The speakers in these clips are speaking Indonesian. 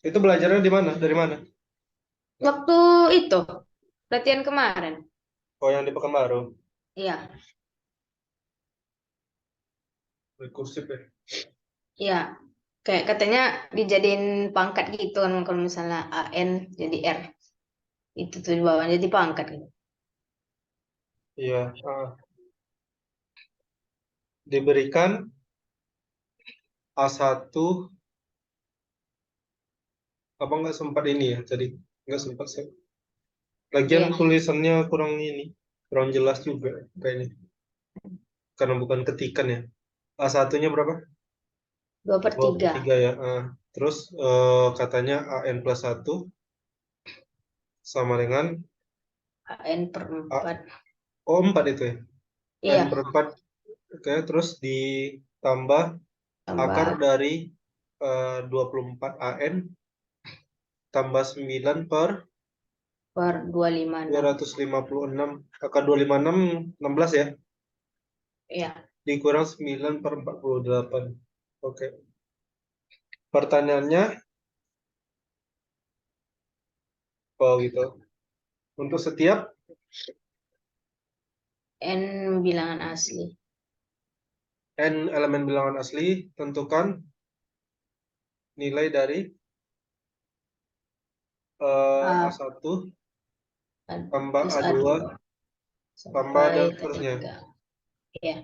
Itu belajarnya di mana? Dari mana? Waktu itu, latihan kemarin. Oh, yang di Pekanbaru. Iya, Rekursif ya. iya. Kayak katanya dijadiin pangkat gitu kan kalau misalnya AN jadi R. Itu tuh di bawah jadi pangkat gitu. Iya. Diberikan A1, apa nggak sempat ini ya? Jadi nggak sempat sih. Lagian Iya, tulisannya kurang ini, kurang jelas juga kayaknya. Karena bukan ketikan ya. A1-nya berapa? 2/3. 2/3 ya. Terus katanya AN+1 sama dengan AN per A, 4. oh 4 itu ya. Iya, AN/4. Oke, terus ditambah akar tambah dari 24 AN tambah 9 per per dua 256. ratus lima puluh enam. Akar 256 16 ya. Iya, Dikurang 9 per 48. Oke. Pertanyaannya, oh gitu. Untuk setiap N bilangan asli. n elemen bilangan asli, tentukan nilai dari A A1 tambah plus A2 A2 tambah sampai dan ke seterusnya. 3. Iya.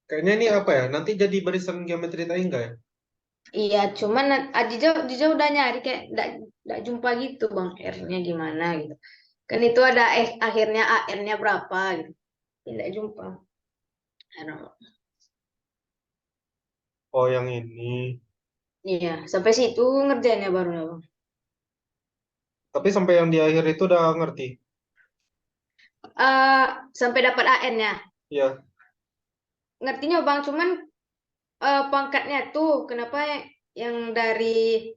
Kayaknya ini apa ya? Nanti jadi barisan geometri tak enggak ya? Iya, cuman Ajija udah nyari kayak nggak jumpa gitu Bang R-nya gimana gitu. Kan itu ada akhirnya AN-nya berapa gitu. Tidak jumpa. Aduh. Oh, yang ini. Iya, sampai situ ngerjainnya baru ya Bang. Tapi sampai yang di akhir itu udah ngerti. Eh, sampai dapat AN-nya. Ya. Ngertinya Bang, cuman pangkatnya tuh kenapa yang dari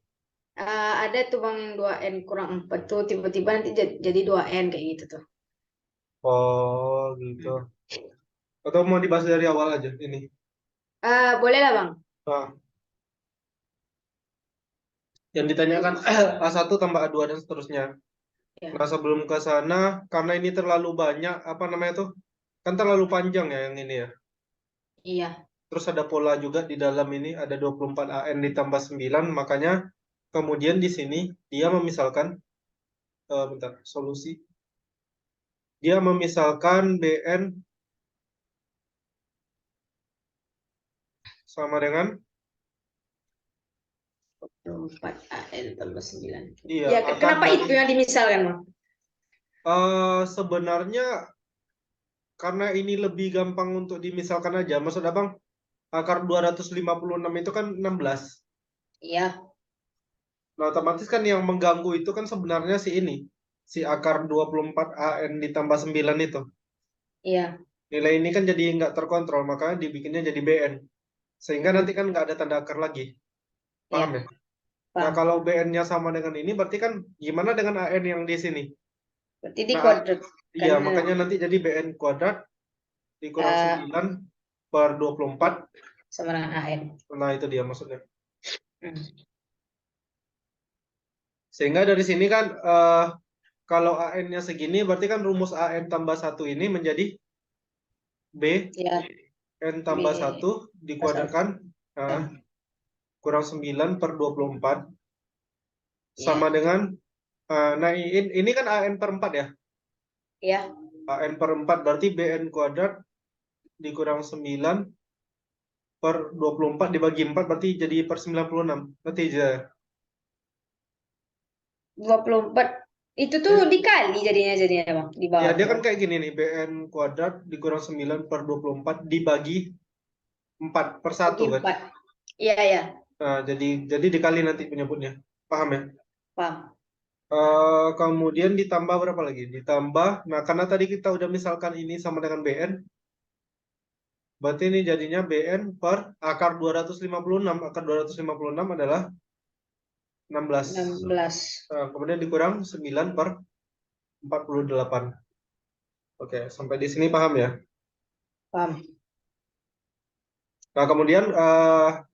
ada tuh Bang yang 2N kurang 4 tuh tiba-tiba nanti jadi 2N kayak gitu tuh. Oh, gitu. Hmm. Atau mau dibahas dari awal aja ini? Boleh lah Bang. Nah, yang ditanyakan A1 tambah A2 dan seterusnya. Ya, Nah, sebelum ke sana, karena ini terlalu banyak, apa namanya tuh? Kan terlalu panjang ya yang ini ya. iya. Terus ada pola juga di dalam ini, ada 24 AN ditambah 9, makanya kemudian di sini dia memisalkan, bentar, solusi. Dia memisalkan BN sama dengan, 4 AN tambah 9. iya, Ya, akar kenapa dari, itu yang dimisalkan Bang? sebenarnya karena ini lebih gampang untuk dimisalkan aja. Maksud abang, akar 256 itu kan 16. Iya, Nah, otomatis kan yang mengganggu itu kan sebenarnya si ini. Si akar 24 AN ditambah 9 itu. iya. Nilai ini kan jadi nggak terkontrol, makanya dibikinnya jadi BN. Sehingga nanti Mm-mm. kan nggak ada tanda akar lagi. Paham ya? Iya, Nah, paham. kalau BN-nya sama dengan ini, berarti kan gimana dengan AN yang di sini? Berarti di Nah, kuadrat iya, kan makanya nanti jadi BN kuadrat dikurang eh 9 per 24. sama dengan AN. Nah, itu dia maksudnya. Hmm. Sehingga dari sini kan, kalau AN-nya segini, berarti kan rumus AN tambah satu ini menjadi B Ya, N B tambah satu satu. dikuadratkan, nah, kurang 9 per 24 sama Ya, dengan, nah ini kan AN per 4 ya. ya. AN per 4 berarti BN kuadrat dikurang 9 per 24 dibagi 4 berarti jadi per 96. Berarti ya. 24. Itu tuh Ya, dikali jadinya Bang di ya, bawah dia tuh kan Bang. kayak gini nih, BN kuadrat dikurang 9 per 24 dibagi 4 per Bagi 1 kan. 4. Iya, ya. Nah, jadi dikali nanti penyebutnya. Paham ya? Paham. Kemudian ditambah berapa lagi? Ditambah, nah karena tadi kita udah misalkan ini sama dengan BN, berarti ini jadinya BN per akar 256. Akar 256 adalah 16. 16. Kemudian dikurang 9 per 48. Oke, sampai di sini paham ya? Paham. Nah, kemudian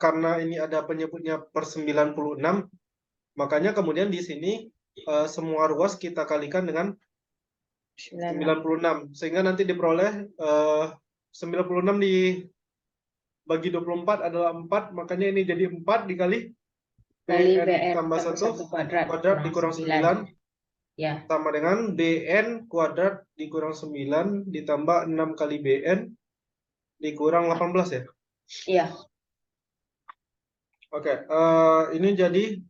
karena ini ada penyebutnya per 96, Makanya kemudian di sini semua ruas kita kalikan dengan 96. Sehingga nanti diperoleh 96 dibagi 24 adalah 4. Makanya ini jadi 4 dikali Kali BN BN tambah tambah 1 1 kuadrat dikurang 9 Ya, sama dengan BN kuadrat dikurang 9 ditambah 6 kali BN dikurang 18 ya. iya. Oke, ini jadi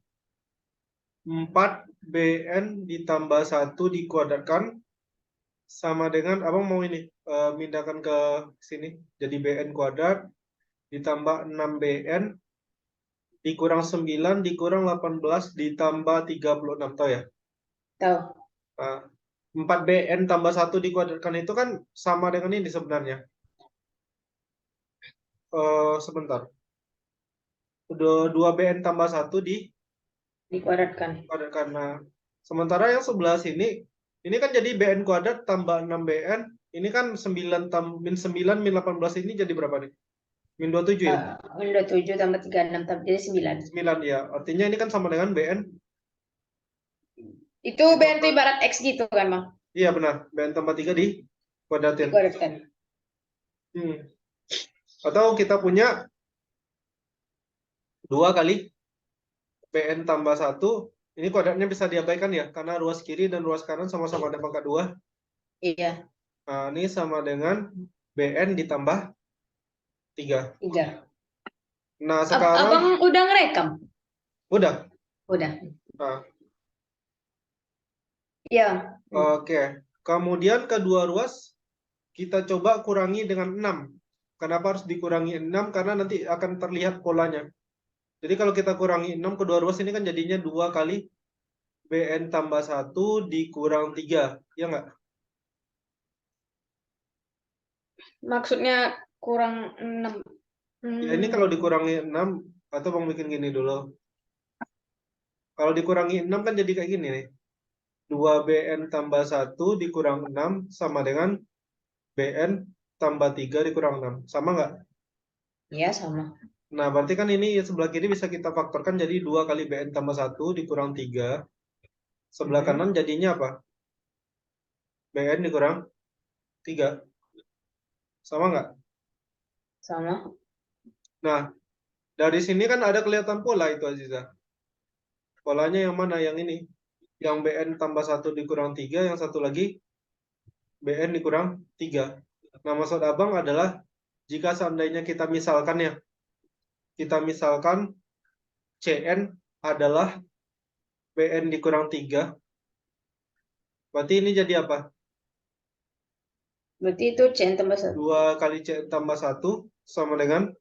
4 BN ditambah 1 dikuadratkan sama dengan abang mau ini pindahkan ke sini jadi BN kuadrat ditambah 6 BN dikurang 9 dikurang 18 ditambah 36 tahu ya. Tahu. Nah, 4 BN tambah 1 dikuadratkan itu kan sama dengan ini sebenarnya. Sebentar. Udah 2 BN tambah 1 Dikuadratkan. dikuadratkan. Nah, sementara yang sebelah sini ini kan jadi BN kuadrat tambah 6 BN. Ini kan 9 min 9 min 18 ini jadi berapa nih? Min 27 ya? Udah 7 tambah 36 tambah jadi 9. 9 ya. Artinya ini kan sama dengan BN. Itu BN itu ibarat X gitu kan, Bang? Iya benar. BN tambah 3 dikuadratin. Dikuadratkan. Atau kita punya 2 kali BN tambah 1. Ini kuadratnya bisa diabaikan ya. Karena ruas kiri dan ruas kanan sama-sama ada pangkat 2. Iya. Nah, ini sama dengan BN ditambah 3. 3. Nah, sekarang Abang udah ngerekam? udah. Udah. Nah, Iya. oke. Kemudian kedua ruas kita coba kurangi dengan 6. Kenapa harus dikurangi 6? Karena nanti akan terlihat polanya. Jadi kalau kita kurangi 6 kedua ruas ini kan jadinya 2 kali BN tambah 1 dikurang 3. Ya nggak? Maksudnya kurang 6. Ya ini kalau dikurangi 6, atau Bang bikin gini dulu. Kalau dikurangi 6 kan jadi kayak gini nih. 2 BN tambah 1 dikurang 6 sama dengan BN tambah 3 dikurang 6. Sama nggak? Iya, sama. Nah, berarti kan ini sebelah kiri bisa kita faktorkan jadi 2 kali BN tambah 1 dikurang 3. Sebelah kanan jadinya apa? BN dikurang 3. Sama nggak? Sama. Nah, dari sini kan ada kelihatan pola itu Aziza. Polanya yang mana? Yang ini. Yang BN tambah 1 dikurang 3, yang satu lagi BN dikurang 3. Nah, maksud abang adalah jika seandainya kita misalkan ya, kita misalkan CN adalah BN dikurang 3, berarti ini jadi apa? Berarti itu CN tambah 1. 2 kali CN tambah 1 sama dengan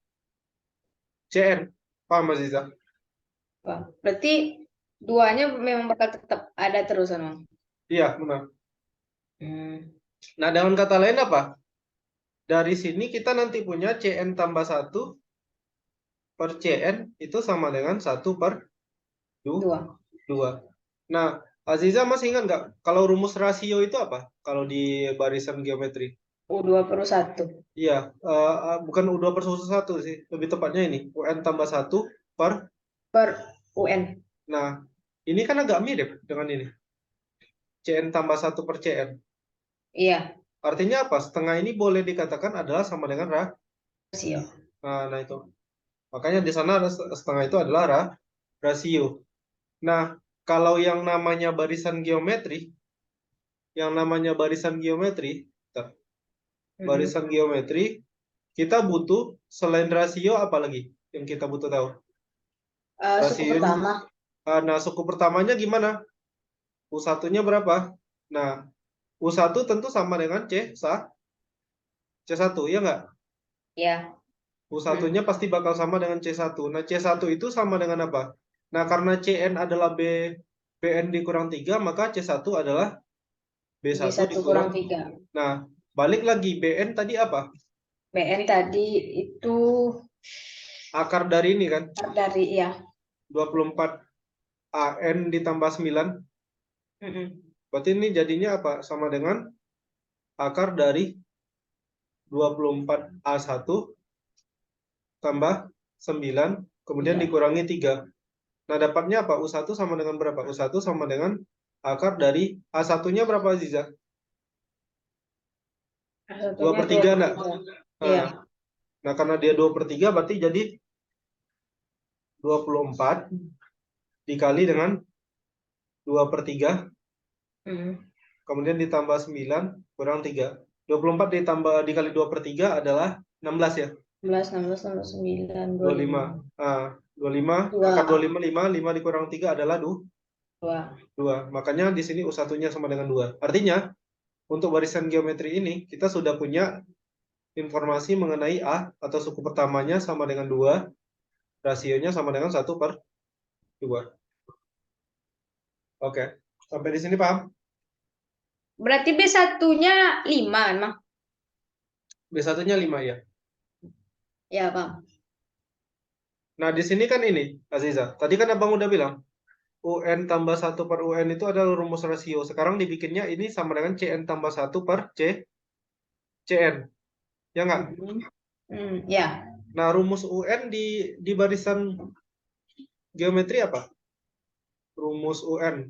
CN. Paham Mas Iza? Berarti duanya memang bakal tetap ada terus, Bang? Iya, benar. Hmm. Nah, dengan kata lain apa? Dari sini kita nanti punya CN tambah 1 per CN itu sama dengan 1 per 2. Nah, Aziza masih ingat nggak kalau rumus rasio itu apa? Kalau di barisan geometri? U2 per 1. Iya, bukan U2 per 1 sih. Lebih tepatnya ini, UN tambah 1 per. UN. Nah, ini kan agak mirip dengan ini. CN tambah 1 per CN. Iya. Artinya apa? Setengah ini boleh dikatakan adalah sama dengan Rasio. nah itu. Makanya di sana ada setengah itu adalah rasio. Nah, kalau yang namanya barisan geometri, barisan geometri, kita butuh selain rasio apa lagi yang kita butuh tahu? Suku pertama. Nah, suku pertamanya gimana? U1-nya berapa? Nah, U1 tentu sama dengan C1, ya nggak? Ya. U1-nya pasti bakal sama dengan C1. Nah, C1 itu sama dengan apa? Nah, karena CN adalah BN dikurang 3, maka C1 adalah B1 B1 kurang 3. Nah, balik lagi, BN tadi apa? BN tadi itu Akar dari ini kan? dari, ya. 24 AN ditambah 9. Berarti ini jadinya apa? Sama dengan akar dari 24 A1 tambah 9, kemudian Iya. dikurangi 3. Nah, dapatnya apa? U1 sama dengan berapa? U1 sama dengan akar dari A1-nya berapa, Aziza? 2 Satunya per 3 enggak? 23. Iya. Nah, nah, karena dia 2 per 3 berarti jadi 24 dikali dengan 2 per 3, Hmm. kemudian ditambah 9 kurang 3. 24 ditambah dikali 2 per 3 adalah 16 ya? 11, 16, 19, 9, 25. 25. Ah, 25, akar 2. 25, 5 dikurang 3 adalah 2. 2. Makanya di sini U1-nya sama dengan 2. Artinya, untuk barisan geometri ini, kita sudah punya informasi mengenai A atau suku pertamanya sama dengan 2, rasionya sama dengan 1 per 2. Oke, sampai di sini paham? Berarti B1-nya 5, emang? B1-nya 5 ya. Ya, Bang. Nah, di sini kan ini, Aziza. Tadi kan Abang udah bilang, UN tambah 1 per UN itu adalah rumus rasio. Sekarang dibikinnya ini sama dengan CN tambah 1 per CN. Ya nggak? Ya. Nah, rumus UN di barisan geometri apa? Rumus UN.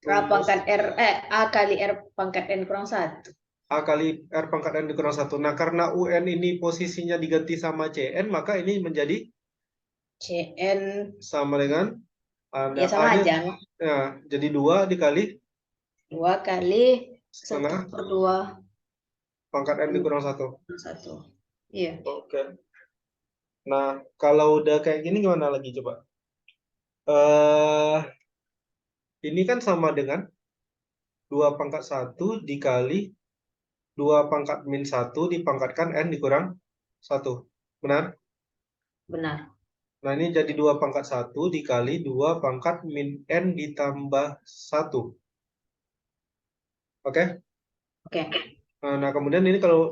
A Rumus pangkat R, A kali R pangkat N kurang 1. A kali R pangkat N dikurang 1. Nah, karena UN ini posisinya diganti sama CN, maka ini menjadi CN, sama dengan ada ya sama A-nya. aja. Ya, jadi 2 dikali 2 kali 1 setengah per 2. pangkat N dikurang 1. 1. Iya. Oke. Nah, kalau udah kayak gini gimana lagi coba? Eh, ini kan sama dengan 2 pangkat 1 dikali 2 pangkat min 1 dipangkatkan N dikurang 1. Benar? Benar. Nah, ini jadi 2 pangkat 1 dikali 2 pangkat min N ditambah 1. Oke? Oke. Nah, kemudian ini kalau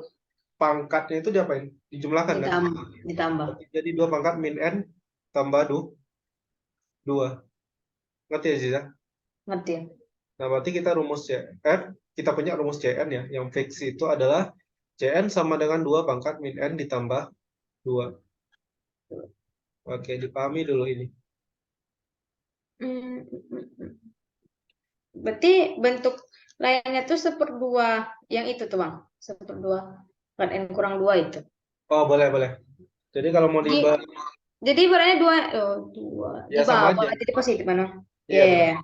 pangkatnya itu diapain? Dijumlahkan kan? Ditambah. Ditambah. Jadi 2 pangkat min N tambah 2. Ngerti ya, Ziza? Ngerti? Nah, berarti kita rumus CN, kita punya rumus CN ya, yang fix itu adalah CN sama dengan 2 pangkat min N ditambah 2. Oke, dipahami dulu ini. Hmm. Berarti bentuk lainnya tuh seperdua yang itu tuh, Bang. Seperdua kan N kurang 2 itu. Oh, boleh, boleh. Jadi kalau mau Jadi, dibahas, jadi ibaratnya 2, oh, 2 di ya sama bawah aja. jadi positif mana? Iya, Ya, benar.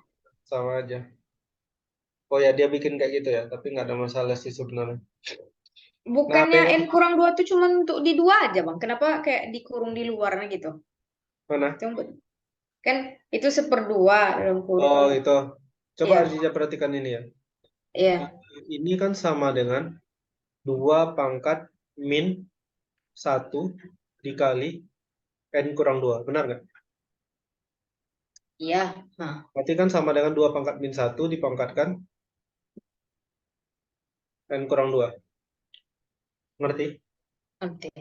Sama aja. Oh ya, dia bikin kayak gitu ya, tapi nggak ada masalah sih sebenarnya. Nah, bukannya N kurang 2 tuh cuma untuk di 2 aja, Bang. Kenapa kayak dikurung di luarnya gitu? mana? Kan itu seperdua dalam kurung. Oh, itu. Coba Iya, Aziza perhatikan ini ya. iya, Ini kan sama dengan 2 pangkat min 1 dikali N kurang 2. Benar nggak? iya. Nah, Berarti kan sama dengan 2 pangkat min 1 dipangkatkan N kurang 2. Ngerti? nanti.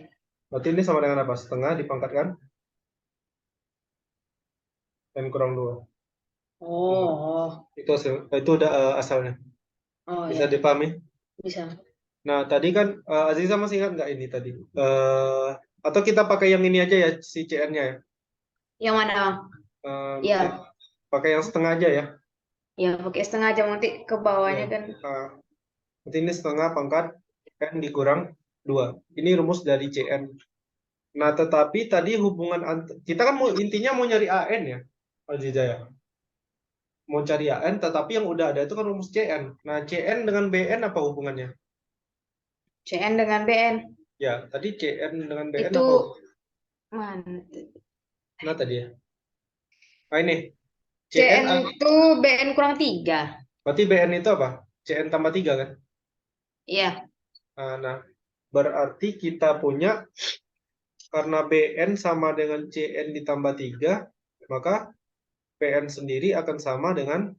Berarti ini sama dengan apa? Setengah dipangkatkan N kurang 2. Oh, Itu udah asalnya. oh Bisa ya, dipahami? bisa. Nah, tadi kan Aziza masih ingat nggak ini tadi? Atau kita pakai yang ini aja ya, si CN-nya ya? Yang mana, Bang? Berarti Iya, pakai yang setengah aja ya. ya pakai setengah jam nanti ke Ya. bawahnya kan. Berarti ini setengah pangkat N dikurang 2. Ini rumus dari CN. Nah, tetapi tadi hubungan kita kan intinya mau nyari AN ya, Aziza ya. Mau cari AN, tetapi yang udah ada itu kan rumus CN. Nah, CN dengan BN apa hubungannya? CN dengan BN. Ya, tadi CN dengan BN Itu apa? mana? Nah, tadi ya. Nah, ini CN, CN itu BN kurang 3. berarti BN itu apa? CN tambah 3 kan? Iya, Nah, berarti kita punya, karena BN sama dengan CN ditambah 3, maka PN sendiri akan sama dengan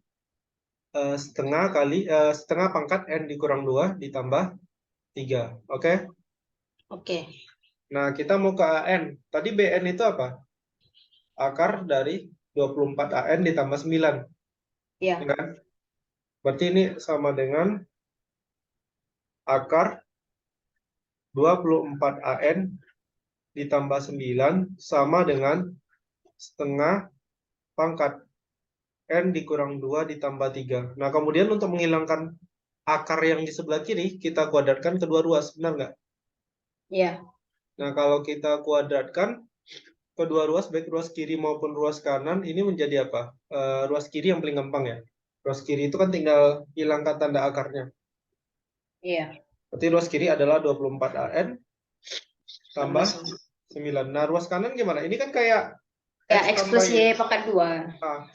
setengah pangkat N dikurang 2 ditambah 3. Oke? oke. Nah, kita mau ke AN. Tadi BN itu apa? Akar dari 24 AN ditambah 9. Iya, Ya kan? Berarti ini sama dengan akar 24 AN ditambah 9 sama dengan setengah pangkat N dikurang 2 ditambah 3. Nah, kemudian untuk menghilangkan akar yang di sebelah kiri, kita kuadratkan kedua ruas, benar nggak? Iya. Nah, kalau kita kuadratkan kedua ruas, baik ruas kiri maupun ruas kanan, ini menjadi apa? Ruas kiri yang paling gampang ya. Ruas kiri itu kan tinggal hilangkan tanda akarnya. Iya. Berarti ruas kiri adalah 24 AN tambah Tambah 9. Nah, ruas kanan gimana? Ini kan kayak ya X X tambah plus Y pangkat 2. A.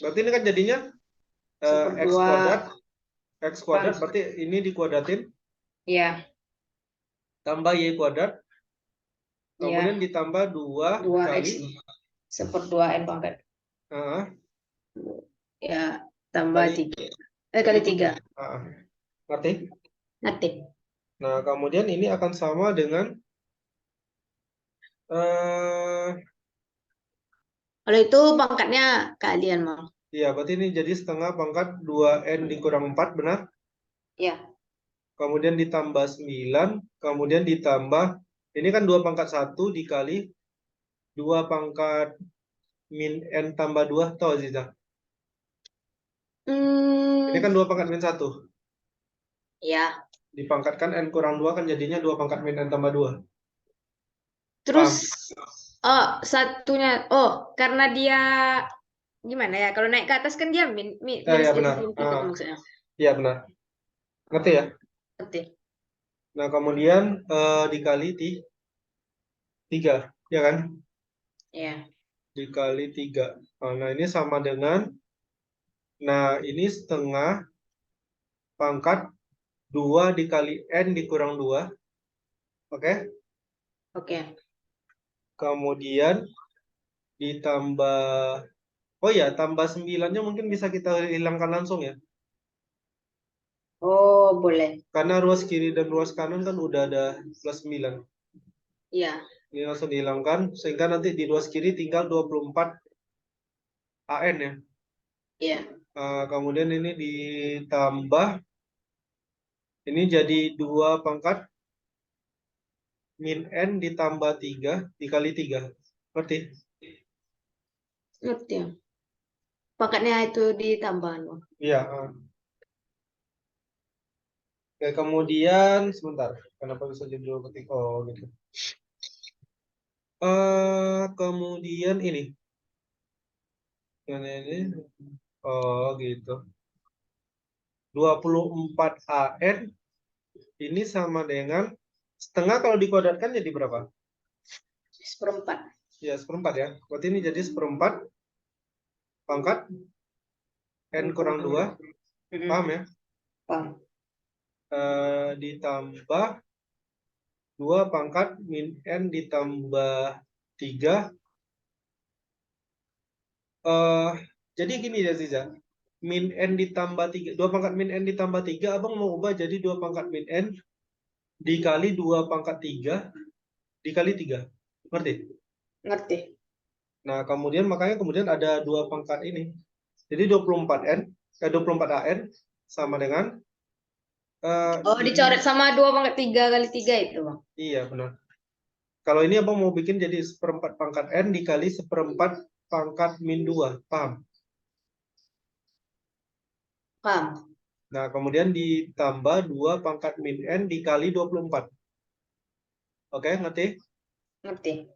Berarti ini kan jadinya X Seperdua. kuadrat. X kuadrat Bang. berarti ini dikuadratin Iya. tambah Y kuadrat. Kemudian Iya. ditambah 2 2 X kali seperdua N pangkat. ah, Ya, tambah kali 3. Kali 3. ah, ngerti? Ngerti. Nah, kemudian ini akan sama dengan Kalau itu pangkatnya kalian mau. ya, berarti ini jadi setengah pangkat 2N dikurang 4, benar? Ya. Kemudian ditambah 9, kemudian ditambah, ini kan 2 pangkat 1 dikali 2 pangkat min N tambah 2, tahu Aziza? Ini kan 2 pangkat min 1. Ya. Dipangkatkan N kurang 2 kan jadinya 2 pangkat min N tambah 2. Terus Paham? satunya karena dia gimana ya? Kalau naik ke atas kan dia Ya, minusnya benar. sebelum titik maksudnya. Ya, benar. Ngerti ya? Ngerti. Nah, kemudian dikali 3, ya kan? Ya. Dikali 3. Nah, ini sama dengan, nah, ini setengah pangkat 2 dikali N dikurang 2. Oke? Oke. Kemudian ditambah, oh ya, tambah 9-nya mungkin bisa kita hilangkan langsung ya. Oh, boleh. Karena ruas kiri dan ruas kanan kan udah ada plus 9. Iya. Ini langsung dihilangkan, sehingga nanti di ruas kiri tinggal 24 AN ya. Iya. Kemudian ini ditambah, ini jadi 2 pangkat min N ditambah 3 dikali 3. Ngerti? Ngerti ya. Pangkatnya itu ditambah. Iya. Oke, kemudian, sebentar. Kenapa bisa jadi 2 ketik? Oh, gitu. Kemudian ini. Ini. Oh, gitu. 24 AN ini sama dengan setengah kalau dikuadratkan jadi berapa? Seperempat. Ya, seperempat ya. Berarti ini jadi seperempat pangkat N kurang 2. Paham ya? Paham. Ditambah 2 pangkat min N ditambah 3. Jadi gini ya Ziza. Min N ditambah 3. 2 pangkat min N ditambah 3. Abang mau ubah jadi 2 pangkat min N dikali 2 pangkat 3 dikali 3. Ngerti? Ngerti. Nah, kemudian makanya kemudian ada 2 pangkat ini. Jadi 24 AN sama dengan Dicoret sama 2 pangkat 3 kali 3 itu, Bang. iya, benar. Kalau ini abang mau bikin jadi seperempat pangkat N dikali seperempat pangkat min 2. Paham? Paham. Nah, kemudian ditambah 2 pangkat min N dikali 24. Oke, ngerti? Ngerti.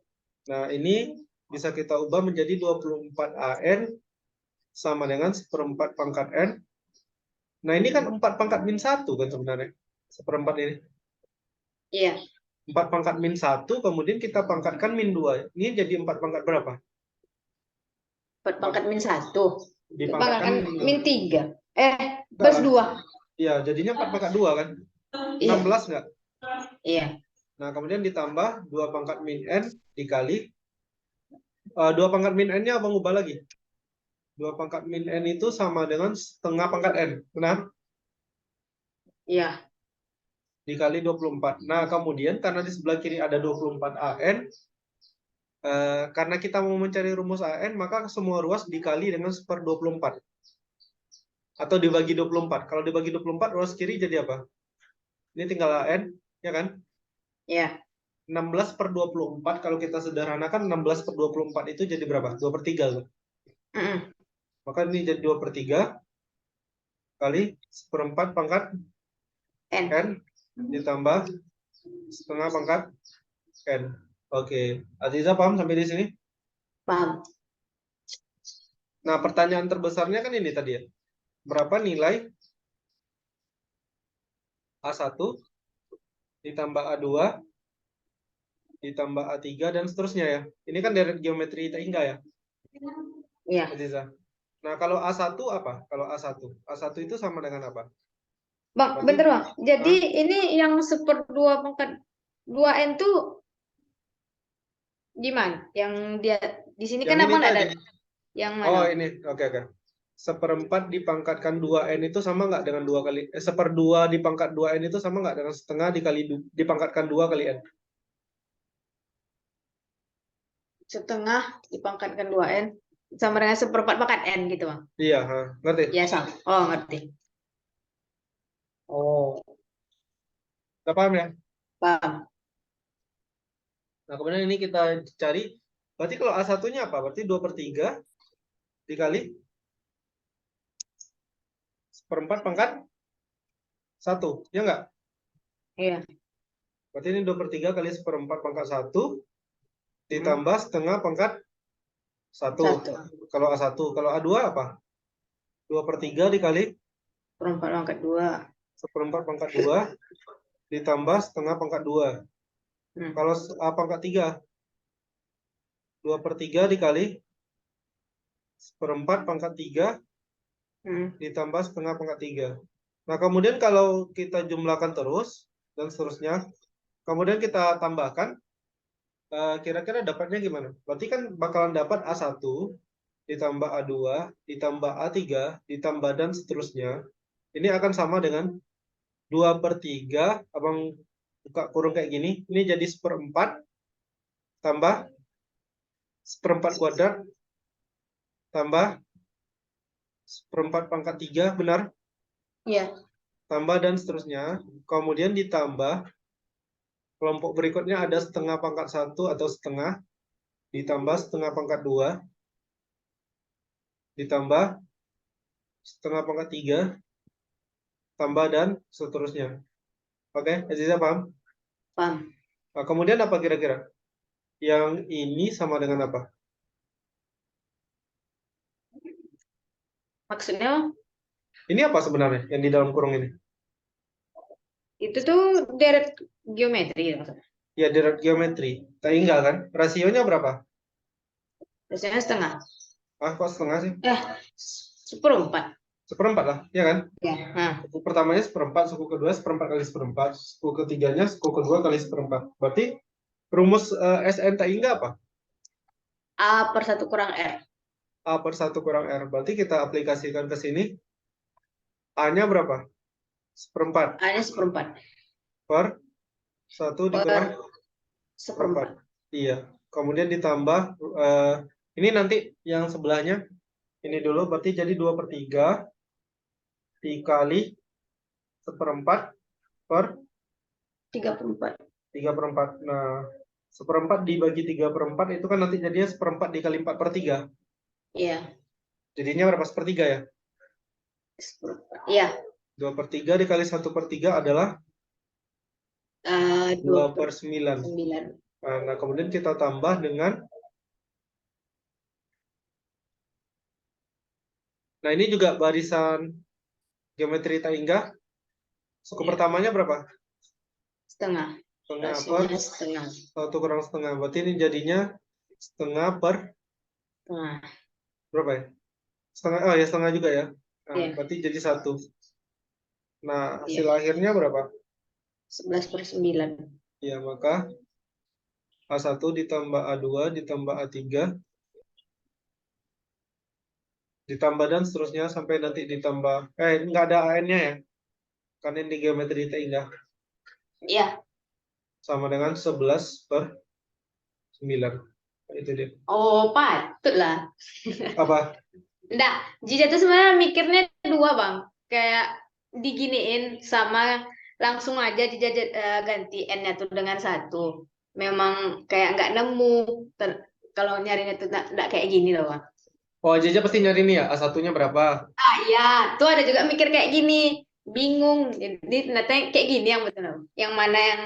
Nah, ini bisa kita ubah menjadi 24 AN sama dengan seperempat pangkat N. Nah, ini kan 4 pangkat min 1 kan sebenarnya. Seperempat ini. Iya. 4 pangkat min 1, kemudian kita pangkatkan min 2. Ini jadi 4 pangkat berapa? 4 pangkat min 1. Dipangkatkan Pangkat min 3. Enggak Plus lah. 2. Iya, jadinya 4 pangkat 2 kan? Iya. 16 enggak? Iya. Nah, kemudian ditambah 2 pangkat min N dikali 2 pangkat min N-nya abang ubah lagi. 2 pangkat min N itu sama dengan setengah pangkat N. Benar? Iya. Dikali 24. Nah, kemudian karena di sebelah kiri ada 24 AN, karena kita mau mencari rumus AN, maka semua ruas dikali dengan seper 24. Atau dibagi 24. Kalau dibagi 24, ruas kiri jadi apa? Ini tinggal AN, ya kan? Iya. 16 per 24, kalau kita sederhanakan 16 per 24 itu jadi berapa? 2/3. Kan? Mm-mm. Maka ini jadi 2/3 kali 1/4 pangkat N. N ditambah setengah pangkat N. Oke, Aziza paham sampai di sini? Paham. Nah, pertanyaan terbesarnya kan ini tadi ya. Berapa nilai A1 ditambah A2 ditambah A3 dan seterusnya ya. Ini kan dari geometri Taingga ya, Iya. Aziza. Nah, kalau A1 apa? Kalau A1. A1 itu sama dengan apa? Bang, Berarti, bentar Bang. Jadi ah, ini yang 1/2 pangkat 2N tuh gimana? Yang dia di sini yang kan ini abang nggak ada tadi. yang Oh, mana? ini. Oke, oke. 1/4 dipangkatkan 2N itu sama nggak dengan 2 kali, 1/2 dipangkat 2N itu sama nggak dengan setengah dipangkatkan 2 kali N? Setengah dipangkatkan 2N sama dengan 1/4 pangkat N gitu Bang. Iya, ha. Ngerti? Ya sama. Oh, ngerti. Oh, Nggak paham ya? paham. Nah, kemudian ini kita cari, berarti kalau A1-nya apa? Berarti 2/3 dikali 1/4 pangkat 1, ya nggak? Iya. Berarti ini 2/3 kali 1/4 pangkat 1 ditambah setengah pangkat 1. 1. Kalau A1. Kalau A2 apa? 2/3 dikali 1/4 pangkat 2. 1/4 pangkat 2 ditambah setengah pangkat 2. Kalau A pangkat 3, 2/3 dikali 1/4 pangkat 3 ditambah setengah pangkat 3. Nah, kemudian kalau kita jumlahkan terus dan seterusnya, kemudian kita tambahkan, kira-kira dapatnya gimana? Berarti kan bakalan dapat A1 ditambah A2 ditambah A3 ditambah dan seterusnya. Ini akan sama dengan 2/3, abang buka kurung kayak gini, ini jadi 1/4 tambah 1/4 kuadrat tambah 1/4 pangkat 3, benar? Iya. Tambah dan seterusnya. Kemudian ditambah kelompok berikutnya ada setengah pangkat 1 atau setengah, ditambah setengah pangkat 2, ditambah setengah pangkat 3, tambah dan seterusnya. Oke, Aziza paham? Paham. Nah, kemudian apa kira-kira? Yang ini sama dengan apa? Maksudnya Ini apa sebenarnya yang di dalam kurung ini? itu tuh deret geometri maksudnya. Ya, deret geometri. Tinggal kan? Rasionya berapa? Biasanya setengah. Ah, kok setengah sih? 1/4. 1/4 lah, ya kan? Ya. Nah, Suku pertamanya 1/4, suku kedua 1/4 kali 1/4, suku ketiganya suku kedua kali 1/4. Berarti rumus SN Taingga apa? A/1 kurang R. A/1 kurang R. Berarti kita aplikasikan ke sini. A-nya berapa? 1/4 A-nya 1/4. per 1 dikurang Per 1/4. 1/4. Iya. Kemudian ditambah, ini nanti yang sebelahnya. Ini dulu, berarti jadi 2/3 dikali 1/4 per 3/4. 3/4. Nah, 1/4 dibagi 3/4 itu kan nanti jadinya 1/4 dikali 4/3. Iya. Jadinya berapa? 1/3 ya? 1/4. Iya. 2/3 dikali 1/3 adalah 2/9. 2/9. Nah, kemudian kita tambah dengan, nah ini juga barisan geometri Taingga. Suku Iya. pertamanya berapa? Setengah. Setengah per Rasionya setengah. 1 kurang setengah. Berarti ini jadinya setengah per Nah, berapa ya? Setengah, oh ya setengah juga ya. Nah, iya. berarti jadi 1. Nah, hasil Iya. akhirnya berapa? 11/9. Ya, maka A1 ditambah A2 ditambah A3 ditambah dan seterusnya sampai nanti ditambah, nggak ada AN-nya ya, karena ini geometri Taingga, Iya. sama dengan 11/9. Itu dia. Oh, patut lah. Apa? Enggak, Jija tuh sebenarnya mikirnya dua, Bang. Kayak diginiin sama langsung aja Jija ganti N-nya tuh dengan 1. Memang kayak nggak nemu kalau nyarinya tuh enggak kayak gini loh, Bang. Oh, Jaja pasti nyari nih ya, A1-nya berapa? Ah iya, tuh ada juga mikir kayak gini, bingung. Jadi ternyata kayak gini yang betul. Yang mana yang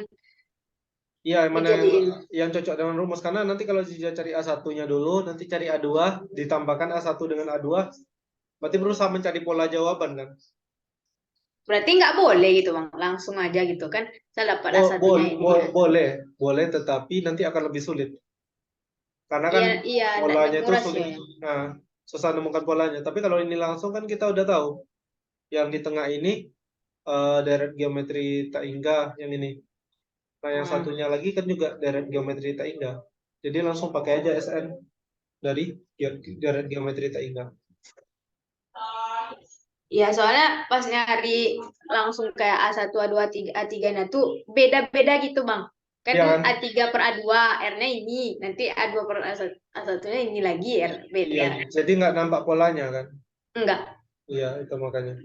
Iya, yang mana dijadiin. yang cocok dengan rumus. Karena nanti kalau Jaja cari A1-nya dulu, nanti cari A2, ditambahkan A1 dengan A2, berarti berusaha mencari pola jawaban kan? Berarti nggak boleh gitu bang, langsung aja gitu kan. Saya dapat A1-nya ini ya. Boleh, boleh, tetapi nanti akan lebih sulit. Karena kan Iya, iya, nggak polanya nemu itu sulit. rasionya. Nah, susah nemukan polanya. Tapi kalau ini langsung kan kita udah tahu. Yang di tengah ini deret geometri tak hingga yang ini. Nah, yang Hmm. satunya lagi kan juga deret geometri tak hingga. Jadi langsung pakai aja SN dari deret geometri tak hingga. Iya, soalnya pas nyari langsung kayak A1, A2, A3, A3-nya tuh beda-beda gitu, Bang. Kan Iya kan? A3 per A2, R-nya ini. Nanti A2 per A1-nya ini lagi, R Iya, beda. jadi nggak nampak polanya kan? Enggak. Iya, itu makanya.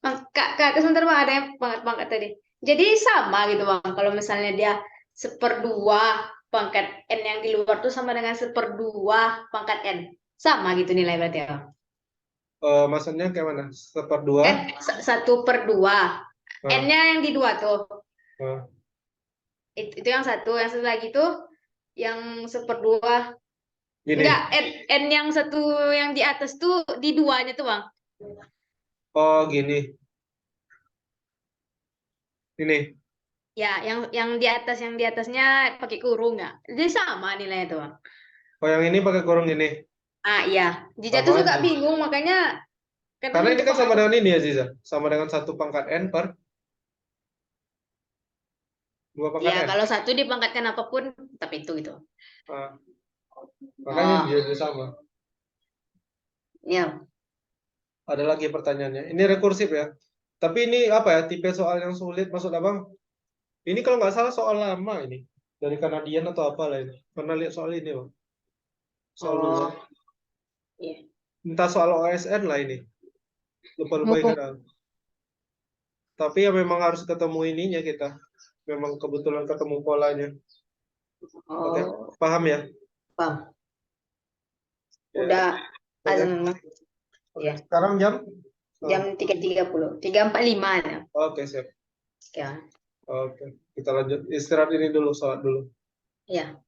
Bang, Kak, sebentar Bang, ada yang pangkat-pangkat tadi. Jadi sama gitu, Bang. Kalau misalnya dia seperdua pangkat N yang di luar tuh sama dengan seperdua pangkat N. Sama gitu nilai berarti ya, Bang. Maksudnya kayak mana? Seperdua? Kan 1/2. Nah, N-nya yang di dua tuh. nah, Itu yang satu lagi tuh yang seperdua. Enggak, gini. N yang satu yang di atas tuh di duanya tuh bang. Oh, gini. Ini. Ya, yang di atasnya pakai kurung nggak? Jadi sama nilainya tuh bang. Oh, yang ini pakai kurung ini. Ah iya, Jija tuh Sama suka aja. bingung makanya kadang Karena ini minta kan sama pangkat. dengan ini ya, Ziza. Sama dengan satu pangkat N per dua pangkat Ya N. kalau satu dipangkatkan apapun tetap itu gitu. Nah, makanya Oh jadi sama. iya. Ada lagi pertanyaannya. Ini rekursif ya. Tapi ini apa ya? Tipe soal yang sulit maksud abang? Ini kalau nggak salah soal lama ini. Dari Kanadian atau apa lah ini. Pernah lihat soal ini, Bang? Soal luar. Oh iya. Entah soal OSN lah ini. Lupa-lupa Oh, ingat aku. Tapi ya memang harus ketemu ininya kita. Memang kebetulan ketemu polanya. Oke, oh, paham ya? bang. Ya, Udah oke. azan bang. Oke. Ya, Sekarang jam? jam Oh, 3.30, 3.45 ya. oke, siap. Ya. Oke, kita lanjut. Istirahat ini dulu, sholat dulu. Ya.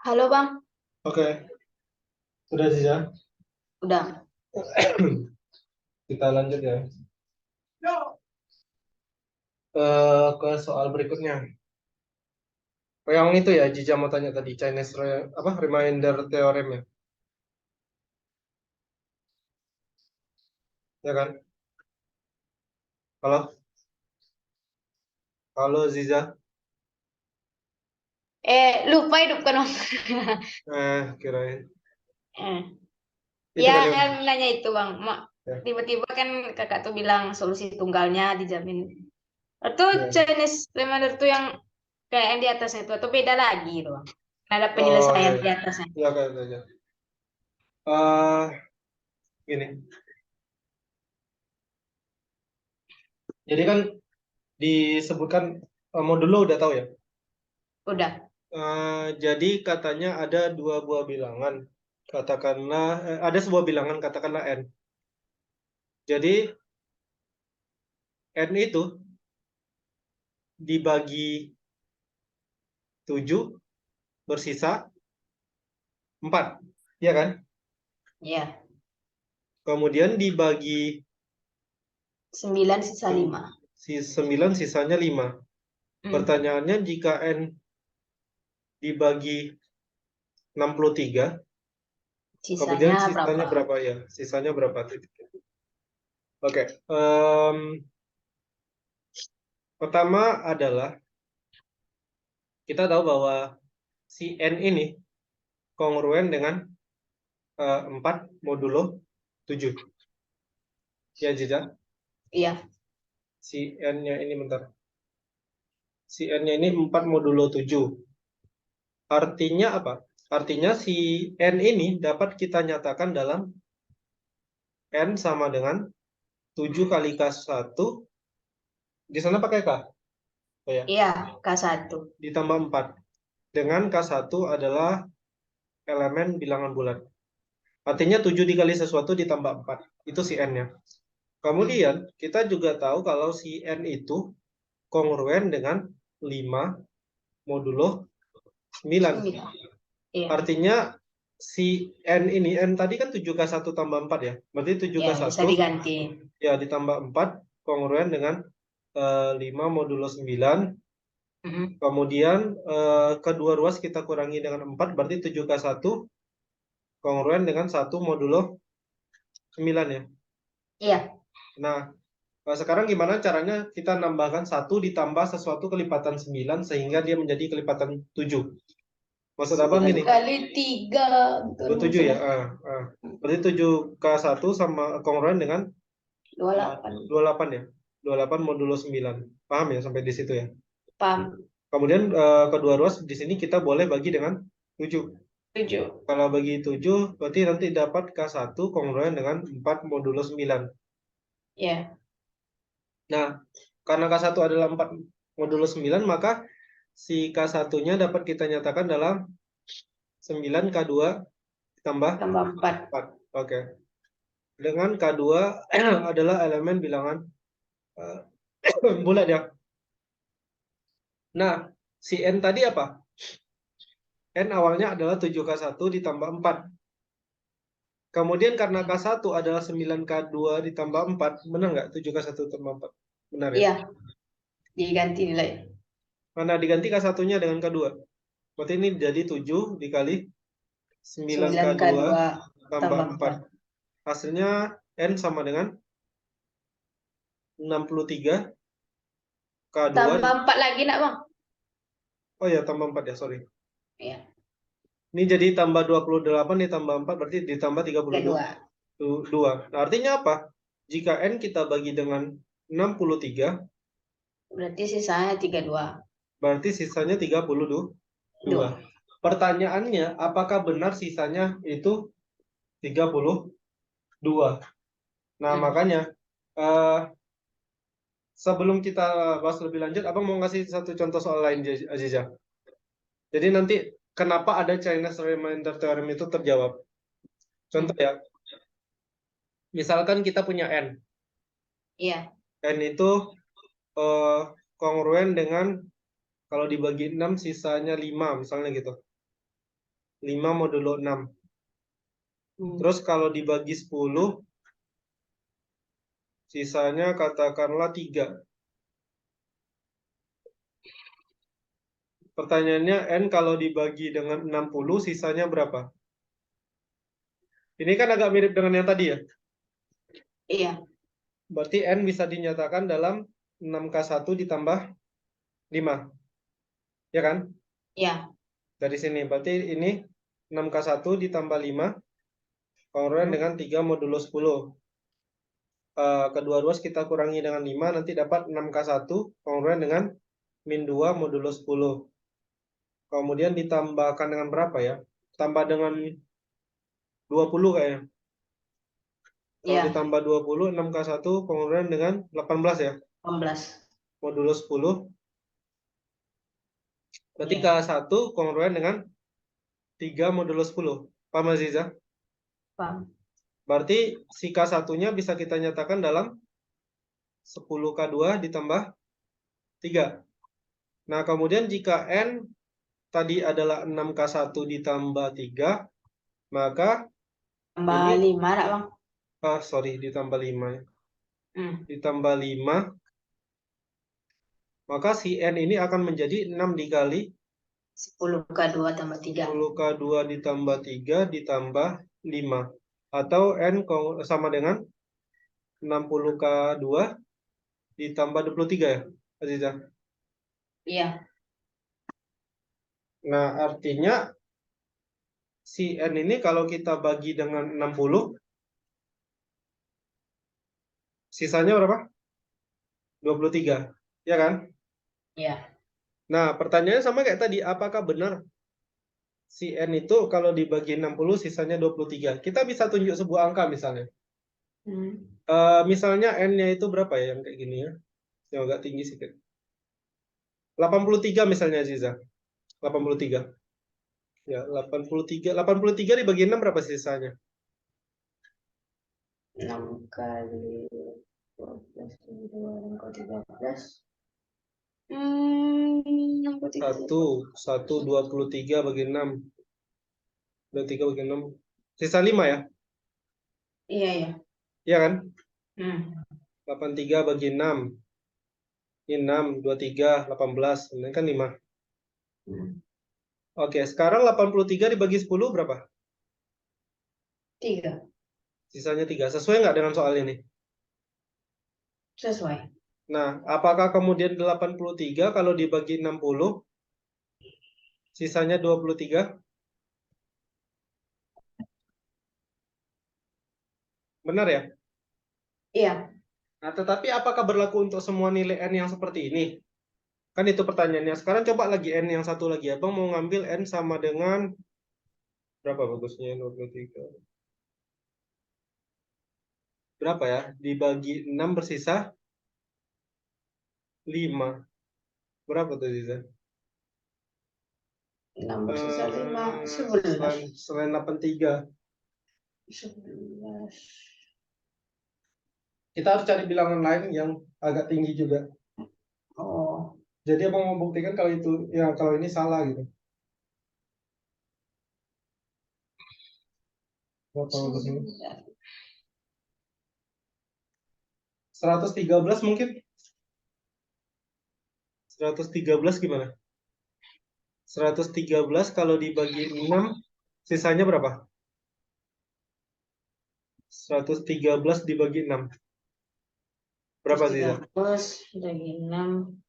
Halo Bang, Oke, sudah Ziza. udah. Kita lanjut ya. Ke soal berikutnya. Yang itu ya, Ziza mau tanya tadi, reminder theorem ya, ya kan? Halo, halo Ziza. Lupa hidupkan Bang. Kirain Eh, itu kan yang yang nanya itu Bang. ya, Tiba-tiba kan kakak tuh bilang solusi tunggalnya dijamin. Itu ya. Chinese remainder tuh yang kayak yang di atasnya itu atau beda lagi itu Bang? Ada Oh ya, penyelesaian ya, di atasnya. ya, ya. Gini. Jadi kan disebutkan modulo udah tahu ya. Udah. Jadi katanya ada dua buah bilangan. Katakanlah ada sebuah bilangan katakanlah n. Jadi n itu dibagi 7 bersisa 4. Ya kan? Ya. Kemudian dibagi 9 sisa 5. 9 sisanya 5. Pertanyaannya jika n dibagi 63, kemudian Sisanya sisanya berapa? berapa ya? Sisanya berapa? Oke, pertama adalah kita tahu bahwa si n ini kongruen dengan 4 modulo 7. Ya, Jeda. Iya. Si n-nya ini bentar. Si n-nya ini 4 modulo 7. Artinya apa? Artinya si n ini dapat kita nyatakan dalam n sama dengan 7 kali K1. Di sana pakai K. Oh ya, Iya, K1. ditambah 4. Dengan K1 adalah elemen bilangan bulat. Artinya 7 dikali sesuatu ditambah 4. Itu si n-nya. Kemudian kita juga tahu kalau si n itu kongruen dengan 5 modulo 9. 9. Iya. Artinya si n ini, n tadi kan 7K1 tambah 4 ya. Berarti Ya, bisa 7K1 diganti. ya ditambah 4 kongruen dengan 5 modulo 9. Mm-mm. Kemudian kedua ruas kita kurangi dengan 4, berarti 7K1 kongruen dengan 1 modulo 9 ya. Iya. Nah, sekarang gimana caranya kita nambahkan 1 ditambah sesuatu kelipatan 9 sehingga dia menjadi kelipatan 7. Maksud abang 9 gini, kali 3. Betul 27 ya. maksudnya. Berarti 7K1 sama kongruen dengan 28. 28 ya. 28 modulo 9. Paham ya sampai di situ ya. Paham. Kemudian kedua ruas di sini kita boleh bagi dengan 7. 7. Kalau bagi 7 berarti nanti dapat K1 kongruen dengan 4 modulo 9. Ya. Nah, karena K1 adalah 4 modulo 9, maka si K1-nya dapat kita nyatakan dalam 9K2 ditambah Tambah 4. 4. Oke. Dengan K2 adalah elemen bilangan eh, bulat ya. Nah, si N tadi apa? N awalnya adalah 7K1 ditambah 4. Kemudian karena K1 adalah 9K2 ditambah 4, benar nggak? 7K1 ditambah 4. Benar ya? Iya. Diganti nilai. Mana diganti K1-nya dengan K2. Berarti ini jadi 7 dikali 9K2 9K2 tambah tambah 4. 4. Hasilnya N sama dengan 63 K2. Tambah 4 lagi nak Bang? Oh ya, tambah 4 ya, sorry. Iya. Ini jadi tambah 28 ditambah 4 berarti ditambah 32. Kedua. Nah, artinya apa? Jika N kita bagi dengan 63, Berarti sisanya 32. berarti sisanya 32. Duh. Pertanyaannya, apakah benar sisanya itu 32? Nah, makanya eh, sebelum kita bahas lebih lanjut, Abang mau ngasih satu contoh soal lain, Aziza. Jadi nanti kenapa ada Chinese Remainder Theorem itu terjawab. Contoh ya, misalkan kita punya N. Iya. N itu eh, kongruen dengan kalau dibagi 6 sisanya 5 misalnya gitu. 5 modulo 6. Terus kalau dibagi 10, sisanya katakanlah 3. Pertanyaannya, N kalau dibagi dengan 60, sisanya berapa? Ini kan agak mirip dengan yang tadi ya. Iya. Berarti N bisa dinyatakan dalam 6K1 ditambah 5. Ya kan? Iya. Dari sini. Berarti ini 6K1 ditambah 5, kongruen dengan 3 modulo 10. Kedua ruas kita kurangi dengan 5, nanti dapat 6K1, kongruen dengan min 2 modulo 10. Kemudian ditambahkan dengan berapa ya? Tambah dengan 20 kayaknya. Kalau Iya. ditambah 20, 6K1 kongruen dengan 18 ya. 18. Modulo 10. Berarti Iya. K1 kongruen dengan 3 modulo 10. Paham Aziza? Paham. Berarti si K1-nya bisa kita nyatakan dalam 10K2 ditambah 3. Nah, kemudian jika N tadi adalah 6K1 ditambah 3, maka Tambah ini, 5, nak, Bang. sorry, ditambah 5. Ditambah 5, maka si N ini akan menjadi 6 dikali 10K2 tambah 3. 10K2 ditambah 3 ditambah 5. Atau N sama dengan 60K2 ditambah 23 ya, Aziza? Iya. Nah, artinya si N ini kalau kita bagi dengan 60, sisanya berapa? 23, ya kan? Iya. Nah, pertanyaannya sama kayak tadi, apakah benar si N itu kalau dibagi 60 sisanya 23? Kita bisa tunjuk sebuah angka misalnya. Misalnya N-nya itu berapa ya yang kayak gini ya? Yang agak tinggi sedikit. 83 misalnya Aziza. 83. Ya, 83. 83 dibagi 6 berapa sisanya? 6 kali 12 kali 2 kali 13. 63. 1 23 bagi 6. 23 bagi 6. Sisa 5 ya? Iya, iya. Iya kan? 83 Hmm. bagi 6. Ini 6, 23, 18. Ini kan 5. Oke, sekarang 83 dibagi 10 berapa? 3. Sisanya 3. Sesuai nggak dengan soal ini? Sesuai. Nah, apakah kemudian 83 kalau dibagi 60, sisanya 23? Benar ya? Iya. Nah, tetapi apakah berlaku untuk semua nilai N yang seperti ini? Kan itu pertanyaannya. Sekarang coba lagi N yang satu lagi. Abang mau ngambil N sama dengan berapa bagusnya? 23. Berapa ya? Dibagi 6 bersisa 5. Berapa tuh sisa? 6 bersisa 5. 11. Selain 83. 11. Kita harus cari bilangan lain yang agak tinggi juga. Oh. Jadi abang mau buktikan kalau itu ya kalau ini salah gitu. Berapa bagusnya? 113 mungkin? 113 gimana? 113 kalau dibagi 6, sisanya berapa? 113 dibagi 6. Berapa sisa? 113 bagi 6.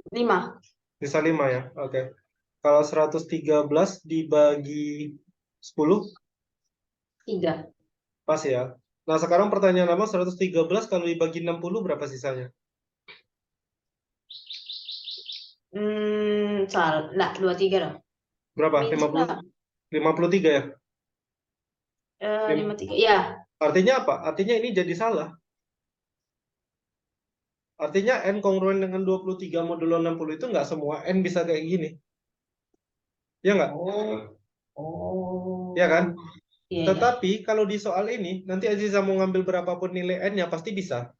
5. Sisa 5 ya? Oke. Kalau 113 dibagi 10, 3. pas ya. Nah, sekarang pertanyaan apa? 113 kalau dibagi 60 berapa sisanya? Salah. Enggak, 23 dong. Berapa? Minus 53 ya? 53. Ya. Artinya apa? Artinya ini jadi salah. Artinya N kongruen dengan 23 modulo 60 itu nggak semua N bisa kayak gini. Ya nggak? Oh. Ya kan? Iya, iya. Tetapi kalau di soal ini, nanti Aziza mau ngambil berapapun nilai N-nya pasti bisa.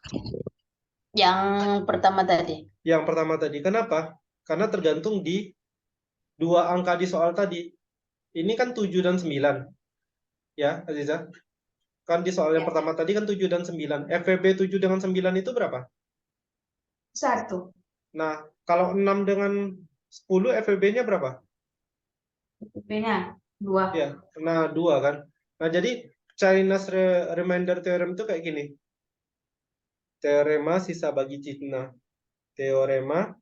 Yang pertama tadi. Yang pertama tadi. Kenapa? Karena tergantung di dua angka di soal tadi. Ini kan 7 dan 9. Ya, Aziza. Kan di soal yang Ya. pertama tadi kan 7 dan 9. FVB 7 dengan 9 itu berapa? 1. Nah, kalau 6 dengan 10 FVB-nya berapa? FVB-nya 2. Ya, nah 2 kan. Nah, jadi Chinese Remainder Theorem itu kayak gini. Teorema sisa bagi Cina. Teorema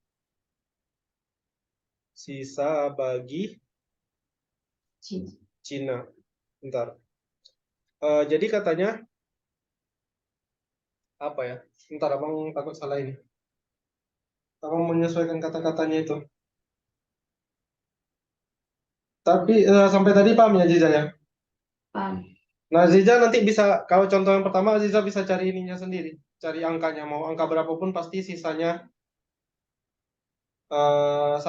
sisa bagi Cina. Bentar. Jadi katanya apa ya? Bentar, abang takut salah ini. Abang menyesuaikan kata-katanya itu. Tapi sampai tadi paham ya Ziza ya? Paham. Nah Ziza nanti bisa, kalau contoh yang pertama Ziza bisa cari ininya sendiri. Cari angkanya, mau angka berapapun pasti sisanya 1.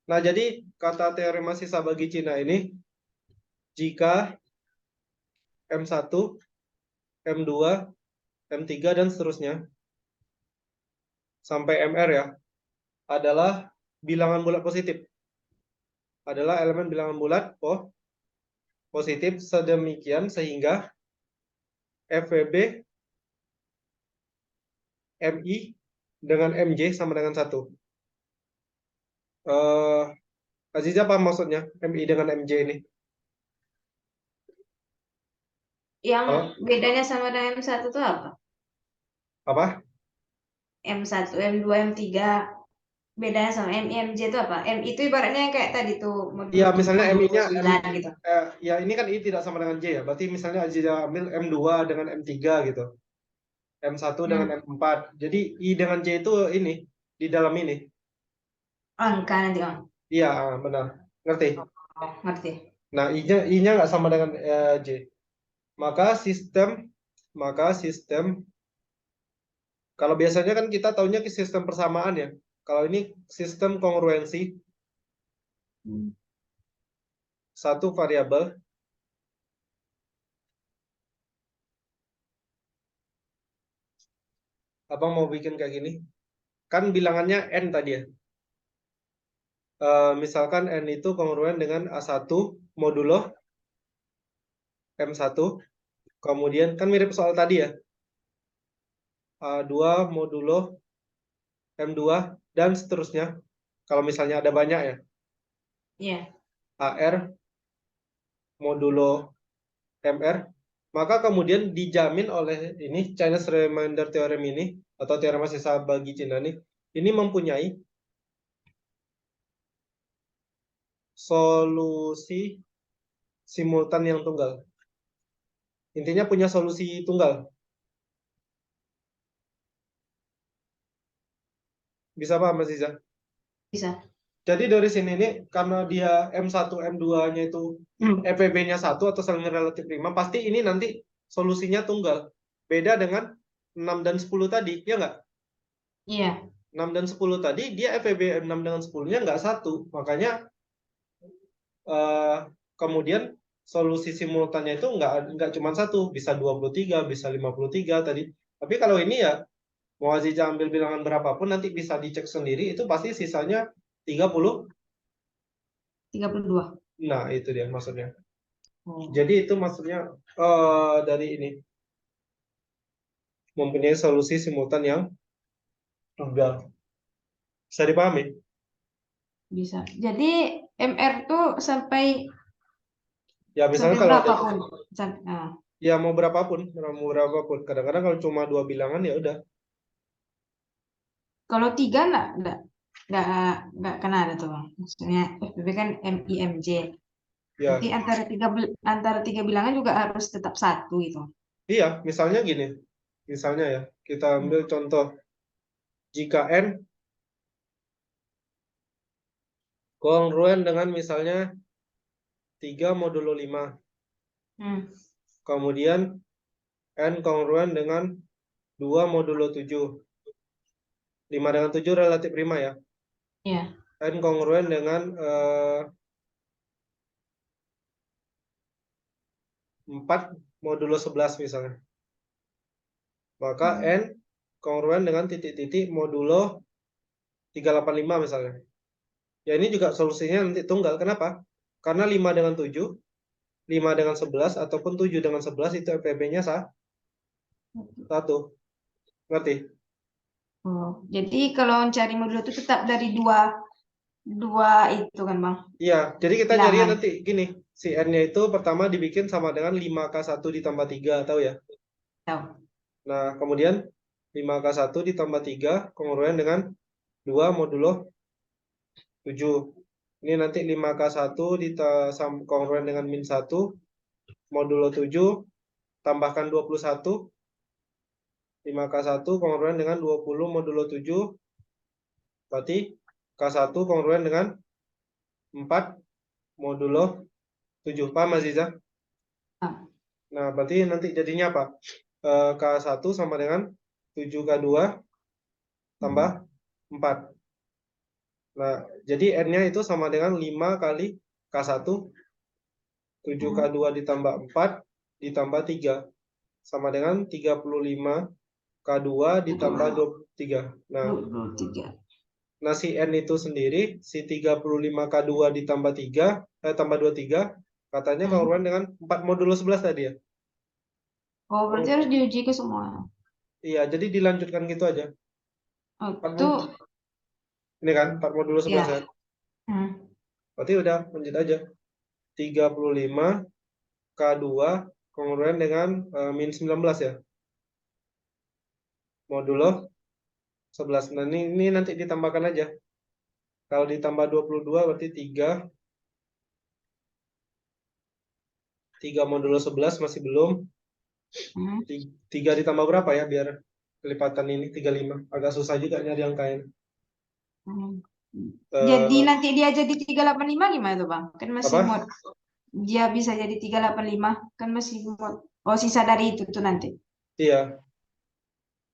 Nah jadi kata teorema sisa bagi Cina ini, jika M1, M2, M3 dan seterusnya sampai MR ya, adalah bilangan bulat positif. Adalah elemen bilangan bulat positif sedemikian sehingga FVB MI dengan MJ sama dengan 1. Aziza apa maksudnya MI dengan MJ ini? Yang Oh, bedanya sama dengan M1 itu apa? apa? M1, M2, M3. Bedanya sama MI, MJ itu apa? MI itu ibaratnya kayak tadi tuh Ya, modul misalnya modul MI-nya 9 gitu. ya ini kan I tidak sama dengan J ya. Berarti misalnya Aziza ambil M2 dengan M3 gitu. M1 dengan Hmm. M4. Jadi I dengan J itu ini di dalam ini. Angka nanti Om. Iya, benar. Ngerti? Oh, ngerti. Nah, I-nya nggak sama dengan J. Maka sistem kalau biasanya kan kita taunya ke sistem persamaan ya. Kalau ini sistem kongruensi Hmm. satu variabel. Abang mau bikin kayak gini. Kan bilangannya N tadi ya. Misalkan N itu kongruen dengan A1 modulo M1. Kemudian kan mirip soal tadi ya. A2 modulo M2 dan seterusnya. Kalau misalnya ada banyak ya. Iya. AR modulo MR. Maka kemudian dijamin oleh ini Chinese Remainder Theorem ini atau teorema sisa bagi Cina ini mempunyai solusi simultan yang tunggal. Intinya punya solusi tunggal. Bisa paham Mas Iza? Bisa. Jadi dari sini nih karena dia M1 M2-nya itu FVB-nya 1 atau saling relatif prima, pasti ini nanti solusinya tunggal. Beda dengan 6 dan 10 tadi, ya nggak? Iya. 6 dan 10 tadi dia FVB 6 dengan 10-nya nggak 1. Makanya kemudian solusi simultannya itu nggak cuma 1, bisa 23, bisa 53 tadi. Tapi kalau ini ya mau Aziza ambil bilangan berapapun nanti bisa dicek sendiri itu pasti sisanya 30. 32. Nah, itu dia maksudnya. Oh. Jadi itu maksudnya dari ini mempunyai solusi simultan yang tunggal. Bisa dipahami? Bisa. Jadi MR tuh sampai Ya misalnya sampai kalau ada berapa Om? Sampai, ya mau berapapun, Kadang-kadang kalau cuma 2 bilangan ya udah. kalau 3 nggak nggak kena ada tuh Bang. Maksudnya FBB kan MIMJ. Berarti Ya, antara tiga bilangan juga harus tetap 1 gitu. iya. Misalnya gini, misalnya ya kita ambil contoh jika n kongruen dengan misalnya 3 modulo 5, Hmm. kemudian n kongruen dengan 2 modulo 7. 5 dengan 7 relatif prima ya. Ya. N kongruen dengan 4 modulo 11 misalnya. Maka Hmm. N kongruen dengan titik-titik modulo 385 misalnya. Ya ini juga solusinya nanti tunggal. Kenapa? Karena 5 dengan 7, 5 dengan 11, ataupun 7 dengan 11 itu FPB-nya 1. Ngerti? Oh, jadi kalau mencari modulo itu tetap dari dua itu kan Bang? Iya, jadi kita Bilangan. nyarinya nanti gini. Si N-nya itu pertama dibikin sama dengan 5K1 ditambah 3, tahu ya? Tahu. Nah, kemudian 5K1 ditambah 3 kongruen dengan 2 modulo 7. Ini nanti 5K1 kongruen dengan min 1 modulo 7 tambahkan 21. 5K1 kongruen dengan 20 modulo 7. Berarti K1 kongruen dengan 4 modulo 7. Paham Aziza? Ah. Nah, berarti nanti jadinya apa? K1 sama dengan 7K2 tambah 4. Nah, jadi N-nya itu sama dengan 5 kali K1, 7K2 ditambah 4 ditambah 3. Sama dengan 35K2 ditambah 23. Nah, 23. nah si N itu sendiri, si 35K2 ditambah 3, tambah 23, katanya kongruen dengan 4 modulo 11 tadi ya? Oh, berarti harus diuji ke semua. Iya, jadi dilanjutkan gitu aja. Oh, itu Ini kan 4 modulo 11 ya. kan? Berarti udah lanjut aja. 35 K2 kongruen dengan min 19 ya. Modulo 11. Nah, ini nanti ditambahkan aja. Kalau ditambah 22 berarti 3 modulo 11 masih belum. 3 ditambah berapa ya biar kelipatan ini 35. Agak susah juga nyari angkanya. Jadi nanti dia jadi 385 gimana tuh Bang? Kan masih Apa? mod. Dia bisa jadi 385 kan masih mod. Oh, sisa dari itu tuh nanti. Iya.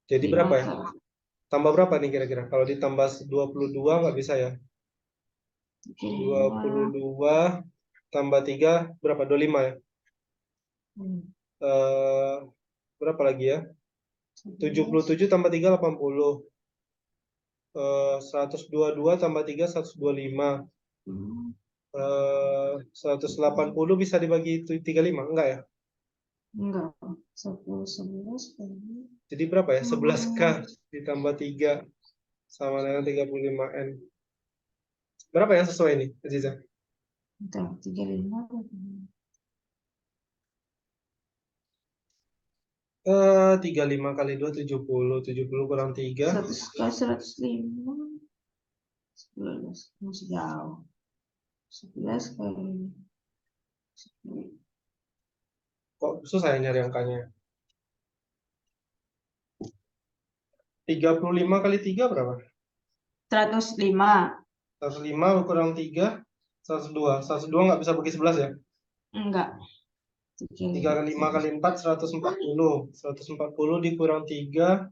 Jadi berapa ya? 5K. Tambah berapa nih kira-kira? Kalau ditambah 22 nggak bisa ya? 22 tambah 3 berapa? 25 ya? Berapa lagi ya? 77 tambah 3 80. 122 tambah 3 125. 180 bisa dibagi 35 enggak ya? Enggak. 11 Jadi berapa ya? 11K ditambah 3 sama dengan 35N. Berapa yang sesuai nih, Aziza? 35. 35 kali 2 70. 70 kurang 3. 105. 11 masih jauh. 11 kali. Kok susah ya nyari angkanya? 35 kali 3 berapa? 105. 105 kurang 3, 102. 102 nggak bisa bagi 11 ya? Enggak. 3 kali 5 kali 4, 140. 140 dikurang 3,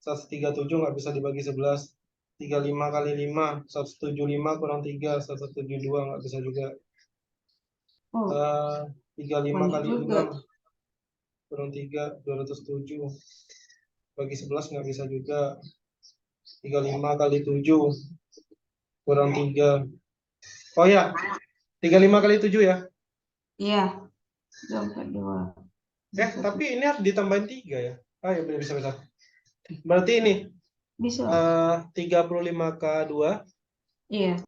137 nggak bisa dibagi 11. 35 kali 5, 175 kurang 3, 172 nggak bisa juga. 35 kali 6 kurang 3, 207. Bagi 11 nggak bisa juga. 35 kali 7 kurang 3. Oh ya, 35 kali 7 ya? Iya. 242. Tapi ini harus ditambahin 3 ya? Ya bisa. Berarti ini Bisa. 35K2 Iya.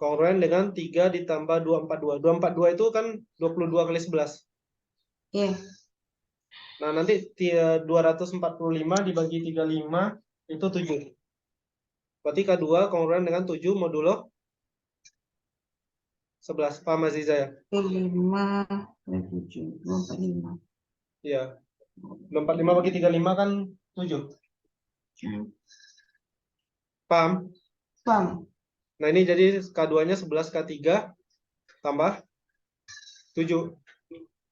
kongruen dengan 3 ditambah 242. 242 itu kan 22 kali 11. Iya. Nah, nanti 245 dibagi 35 itu 7. Berarti K2 kongruen dengan 7 modulo 11. Paham Aziza ya? 5 kali 7. 245. Iya. 245 bagi 35 kan 7. Paham? Paham. Nah, ini jadi K2-nya 11 K3 tambah 7.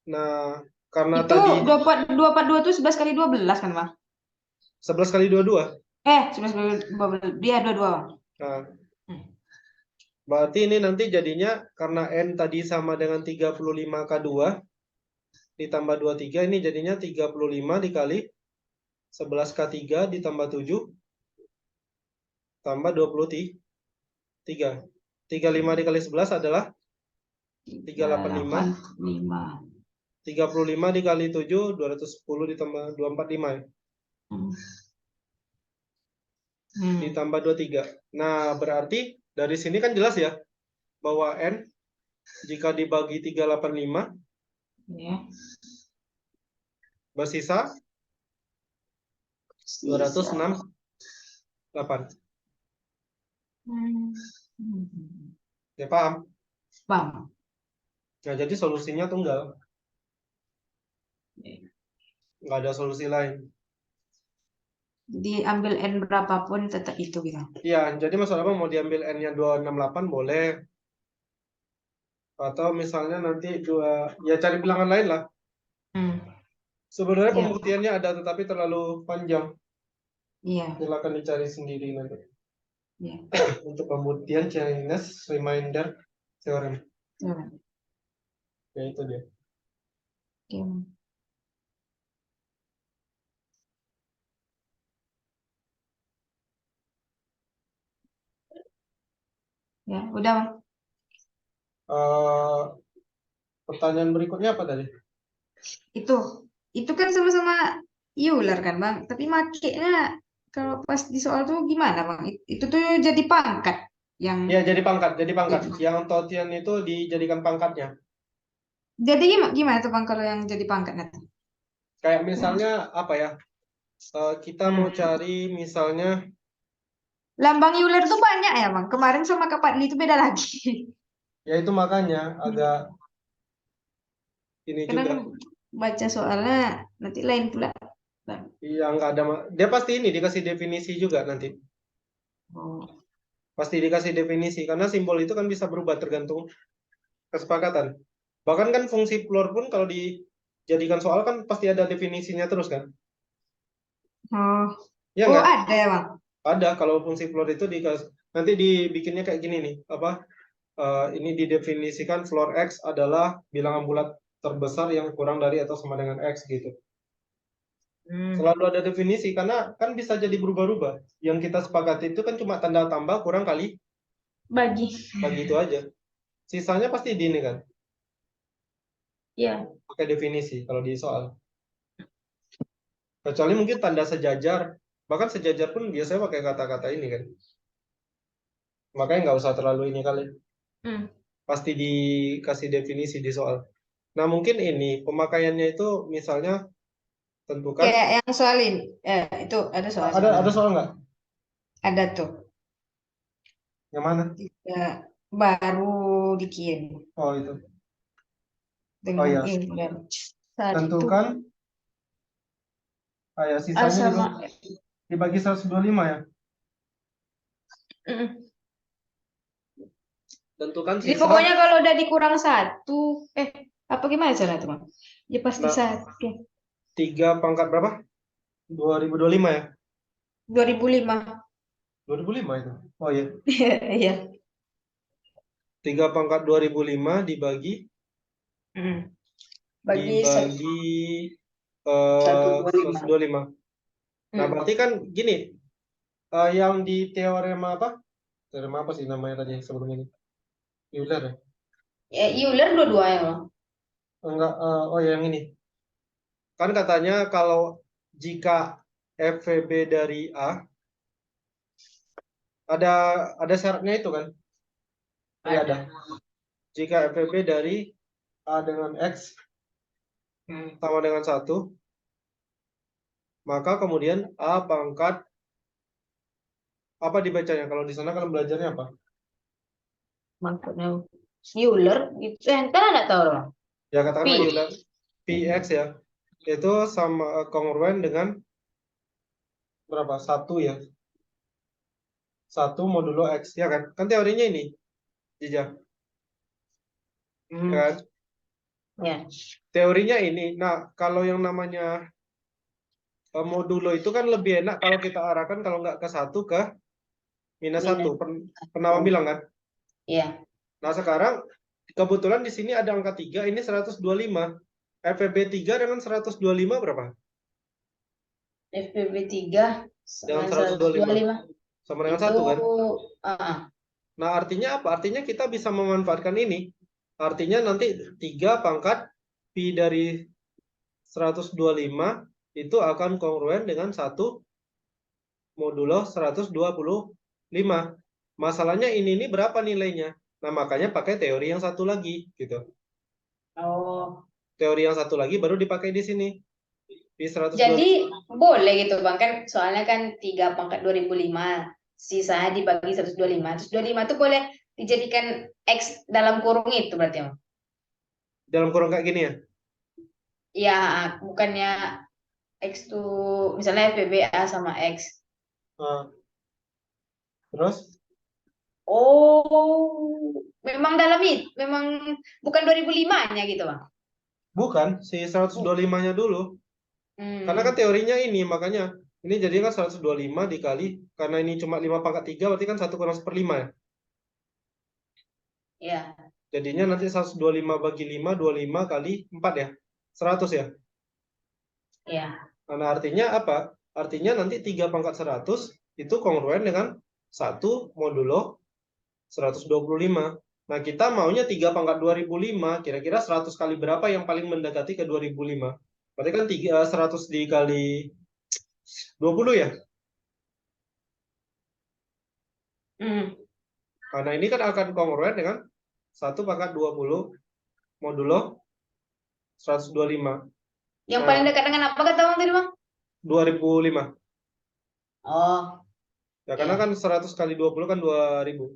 Nah, karena Itu tadi 242 itu 11 kali 12 kan, Bang? 11 kali 22. 11 kali 12. Dia 22. Nah, berarti ini nanti jadinya karena N tadi sama dengan 35K2 ditambah 23, ini jadinya 35 dikali 11K3 ditambah 7 tambah 23. 35 dikali 11 adalah 385. 5. 35 dikali 7, 210 ditambah 245 ya. Ditambah 23. Nah, berarti dari sini kan jelas ya bahwa N jika dibagi 385 Ya. bersisa 268. Ya paham? Paham. Nah, jadi solusinya tunggal. Nggak ada solusi lain. Jadi ambil N berapapun tetap itu gitu. Iya, jadi masalah apa mau diambil N-nya 268 boleh. Atau misalnya nanti ya cari bilangan lain lah. Sebenarnya Iya. pembuktiannya ada tetapi terlalu panjang. Iya. Silakan dicari sendiri nanti. Iya. Untuk pembuktian Chinese Remainder Theorem. Ya itu dia. Oke. Ya, udah, Bang. Pertanyaan berikutnya apa tadi? Itu kan sama-sama Euler kan, Bang. Tapi makainya kalau pas di soal tuh gimana, Bang? Itu tuh jadi pangkat yang Ya, jadi pangkat. Yang totian itu dijadikan pangkatnya. jadi gimana tuh, Bang, kalau yang jadi pangkatnya tuh? Kayak misalnya apa ya? Kita mau cari misalnya Lambang Euler tuh banyak ya, Bang. Kemarin sama Kak Padli itu beda lagi. ya itu makanya agak ini Kadang juga. baca soalnya nanti lain pula. Yang nggak ada dia pasti ini dikasih definisi juga nanti. Oh. Pasti dikasih definisi karena simbol itu kan bisa berubah tergantung kesepakatan. Bahkan kan fungsi plural pun kalau dijadikan soal kan pasti ada definisinya terus kan? Oh. Ya Oh, nggak? ada ya, Bang. Ada kalau fungsi floor itu nanti dibikinnya kayak gini nih, ini didefinisikan floor X adalah bilangan bulat terbesar yang kurang dari atau sama dengan X gitu. Selalu ada definisi karena kan bisa jadi berubah-ubah. Yang kita sepakati itu kan cuma tanda tambah kurang kali Bagi. itu aja. Sisanya pasti di ini kan, Ya. pakai definisi kalau di soal. Kecuali mungkin tanda sejajar, bahkan sejajar pun biasanya pakai kata-kata ini kan. Makanya nggak usah terlalu ini kali. Pasti dikasih definisi di soal. Nah, mungkin ini pemakaiannya itu misalnya tentukan. Kayak yang soal ini. Itu ada soal. Ada soal nggak? Ada tuh. Yang mana? Baru dikirim. Oh, itu. Dengan iya. Euler. Tentukan. Ya, sisanya dibagi 125 ya. Tentukan Jadi sisa. pokoknya kalau udah dikurang 1, apa gimana cara itu, Bang? Ya pasti Nah, 1. 3 pangkat berapa? 2025 ya? 2005. 2005 itu. Oh iya. Iya. 3 pangkat 2005 dibagi Bagi 125. Nah, berarti kan gini, yang di teorema apa? Teorema apa sih namanya tadi sebelum ini? Euler ya? Ya, Euler dua-duanya, Bang. Enggak, oh yang ini. Kan katanya kalau jika FVB dari A ada syaratnya itu kan? Iya ada. Jika FVB dari A dengan X sama dengan 1, maka kemudian A pangkat apa dibacanya? Kalau di sana kan belajarnya apa? Maksudnya Euler itu kan enggak tahu, Bang. Ya katakanlah Pi. Euler Px ya. Itu sama kongruen dengan berapa? 1 ya. 1 modulo X ya kan? Kan teorinya ini. Jejak. Kan? Ya. Teorinya ini. Nah, kalau yang namanya modulo itu kan lebih enak kalau kita arahkan kalau nggak ke 1 ke -1. Pernah bilang kan? Iya. Nah, sekarang kebetulan di sini ada angka 3, ini 125. FVB 3 dengan 125 berapa? FVB 3 Dengan dengan 125. Sama dengan Itu 1 kan? ah, Nah, artinya apa? Artinya kita bisa memanfaatkan ini. Artinya nanti 3 pangkat Pi dari 125 itu akan kongruen dengan 1 modulo 125. Masalahnya ini berapa nilainya? Nah, makanya pakai teori yang satu lagi gitu. oh. Teori yang satu lagi baru dipakai di sini. Pi 125. Jadi boleh gitu Bang kan soalnya kan 3 pangkat 2005 sisanya dibagi 125. 125 itu boleh dijadikan X dalam kurung itu berarti Bang. Dalam kurung kayak gini ya. Ya bukannya X tuh misalnya FBBA sama X. Nah, terus Oh, memang dalam itu, memang bukan 2005-nya gitu Bang. bukan si 125-nya dulu. Karena kan Hmm, teorinya ini, makanya ini jadi kan 125 dikali, karena ini cuma 5 pangkat 3, berarti kan 1 kurang 1/5 ya. ya, Jadinya nanti 125 bagi 5, 25 kali 4 ya. 100 ya. ya. Nah, artinya apa? Artinya nanti 3 pangkat 100 itu kongruen dengan 1 modulo 125. Nah, kita maunya 3 pangkat 2005, kira-kira 100 kali berapa yang paling mendekati ke 2005? Berarti kan 100 dikali 20 ya. Hmm. Karena ini kan akan kongruen dengan 1 pangkat 20 modulo 125. Yang paling Nah, dekat dengan apa kata Bang tadi Bang? 2005. Oh, Ya, karena ya. kan 100 kali 20 kan 2000.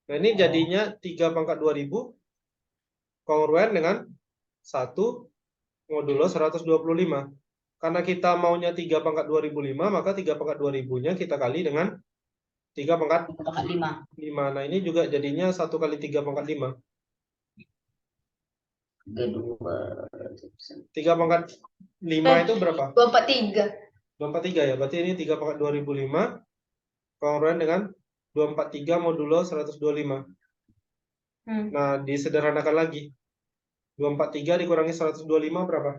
Nah, ini Oh. jadinya 3 pangkat 2000 kongruen dengan 1 modulo 125. Karena kita maunya 3 pangkat 2005, maka 3 pangkat 2000-nya kita kali dengan 3 pangkat 5. 5. Nah, ini juga jadinya 1 kali 3 pangkat 5. Kedua. 3 pangkat 5 itu berapa? 243. 243 ya. Berarti ini 3 pangkat 2005 kongruen dengan 243 modulo 125. Hmm. Nah, disederhanakan lagi. 243 dikurangi 125 berapa?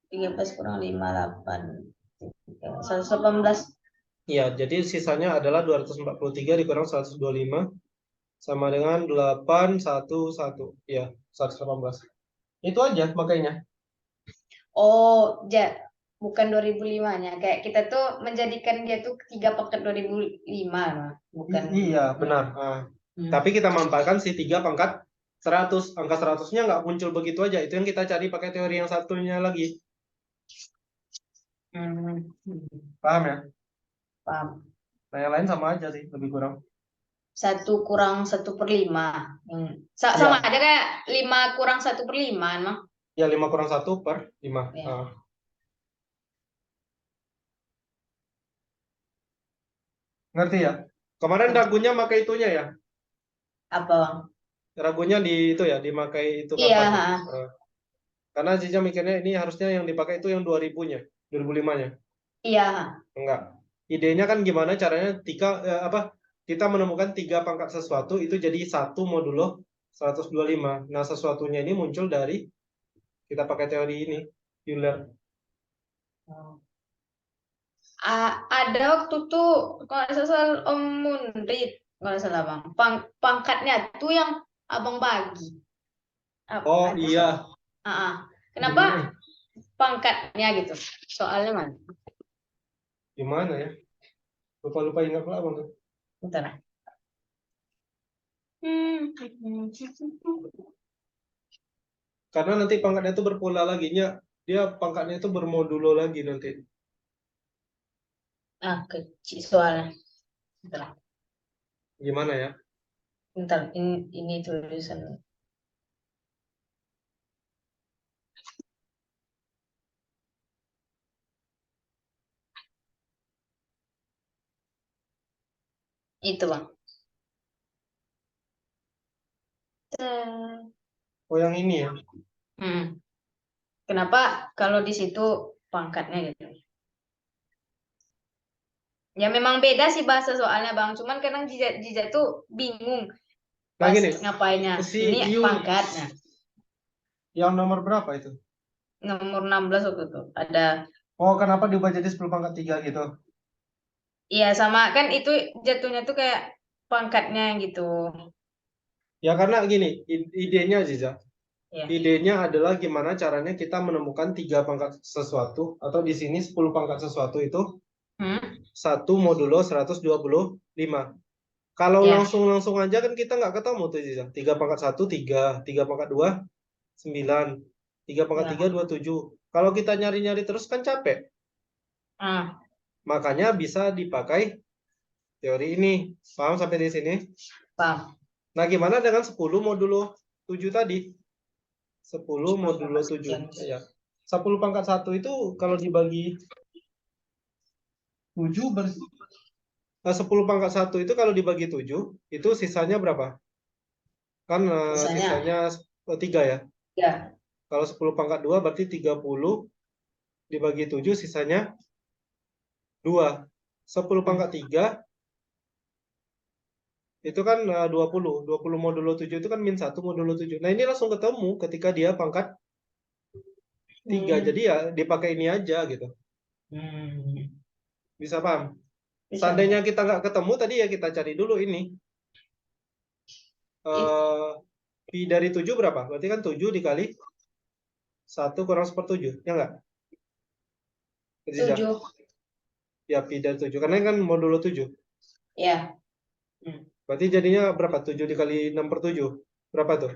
13 kurang 5, 8. 118. Iya, jadi sisanya adalah 243 dikurang 125 sama dengan 811. Iya, 118. Itu aja makanya. Oh, bukan 2005-nya. Kayak kita tuh menjadikan dia tuh 3 pangkat 2005, nah. Bukan. Iya, benar. Tapi kita manfaatkan si 3 pangkat 100. Angka 100-nya nggak muncul begitu aja. Itu yang kita cari pakai teori yang satunya lagi. Hmm, Paham ya? paham. Nah, yang lain sama aja sih, lebih kurang. 1 kurang 1/5. Sama Iya, aja kayak 5 kurang 1/5, emang. ya 5 kurang 1/5. Ya. Ngerti ya? Kemarin ragunya pakai itunya ya. Apa, Bang? Ragunya di itu ya, dimakai itu Iya, kapan ya? ha. Karena Ziza mikirnya ini harusnya yang dipakai itu yang 2000-nya, 2005-nya. Iya, ha. Enggak. Idenya kan gimana caranya kita menemukan 3 pangkat sesuatu itu jadi 1 modulo 125. Nah, sesuatunya ini muncul dari kita pakai teori ini, Euler. Ada waktu tuh kalau nggak salah Om Mundrit, kalau nggak salah Bang. Pangkatnya tuh yang Abang bagi. Oh Ada iya, Kenapa gimana? pangkatnya gitu? Soalnya mana? Gimana ya? Lupa-lupa ingat lah Bang. Bentar. Karena nanti pangkatnya itu berpola lagi dia pangkatnya itu bermodulo lagi nanti. Kecil soalnya. Bentar. Gimana ya? Bentar. Ini tulisan. Itu Bang. Oh yang ini ya? Hmm. Kenapa kalau di situ pangkatnya gitu? Ya memang beda sih bahasa soalnya Bang. Cuman kadang Jija tuh bingung Nah pas gini, ngapainnya. si Ini U pangkatnya. yang nomor berapa itu? Nomor 16 waktu itu. Ada Oh, kenapa diubah jadi 10 pangkat 3 gitu? Iya sama kan itu jatuhnya tuh kayak pangkatnya gitu. Ya karena gini, idenya Ziza. Iya. Idenya adalah gimana caranya kita menemukan 3 pangkat sesuatu, atau di sini 10 pangkat sesuatu itu Hmm? 1 modulo 125. Kalau Ya. langsung aja kan kita nggak ketemu tuh Ziza. 3 pangkat 1, 3. 3 pangkat 2, 9. 3 pangkat 3, Ya. 27. Kalau kita nyari-nyari terus kan capek. Ah, Makanya bisa dipakai teori ini. Paham sampai di sini? paham. Nah, gimana dengan 10 modulo 7 tadi? 10 modulo 7. Ya. 10 pangkat 1 itu kalau dibagi 7 10 pangkat 1 itu kalau dibagi 7, itu sisanya berapa? Kan Misalnya, sisanya 3 ya. ya. Kalau 10 pangkat 2 berarti 30 dibagi 7 sisanya 2. 10 Hmm. pangkat 3 itu kan 20. 20 modulo 7 itu kan min 1 modulo 7. Nah, ini langsung ketemu ketika dia pangkat 3. Hmm. Jadi ya dipakai ini aja gitu. Hmm. Bisa paham? Bisa. Seandainya kita nggak ketemu tadi ya kita cari dulu ini. Eh, pi dari 7 berapa? Berarti kan 7 dikali 1 kurang 1/7. Ya nggak? Riza? 7. Ya, pi dari 7. Karena ini kan modulo 7. Ya. Hmm. Berarti jadinya berapa? 7 dikali 6/7. Berapa tuh?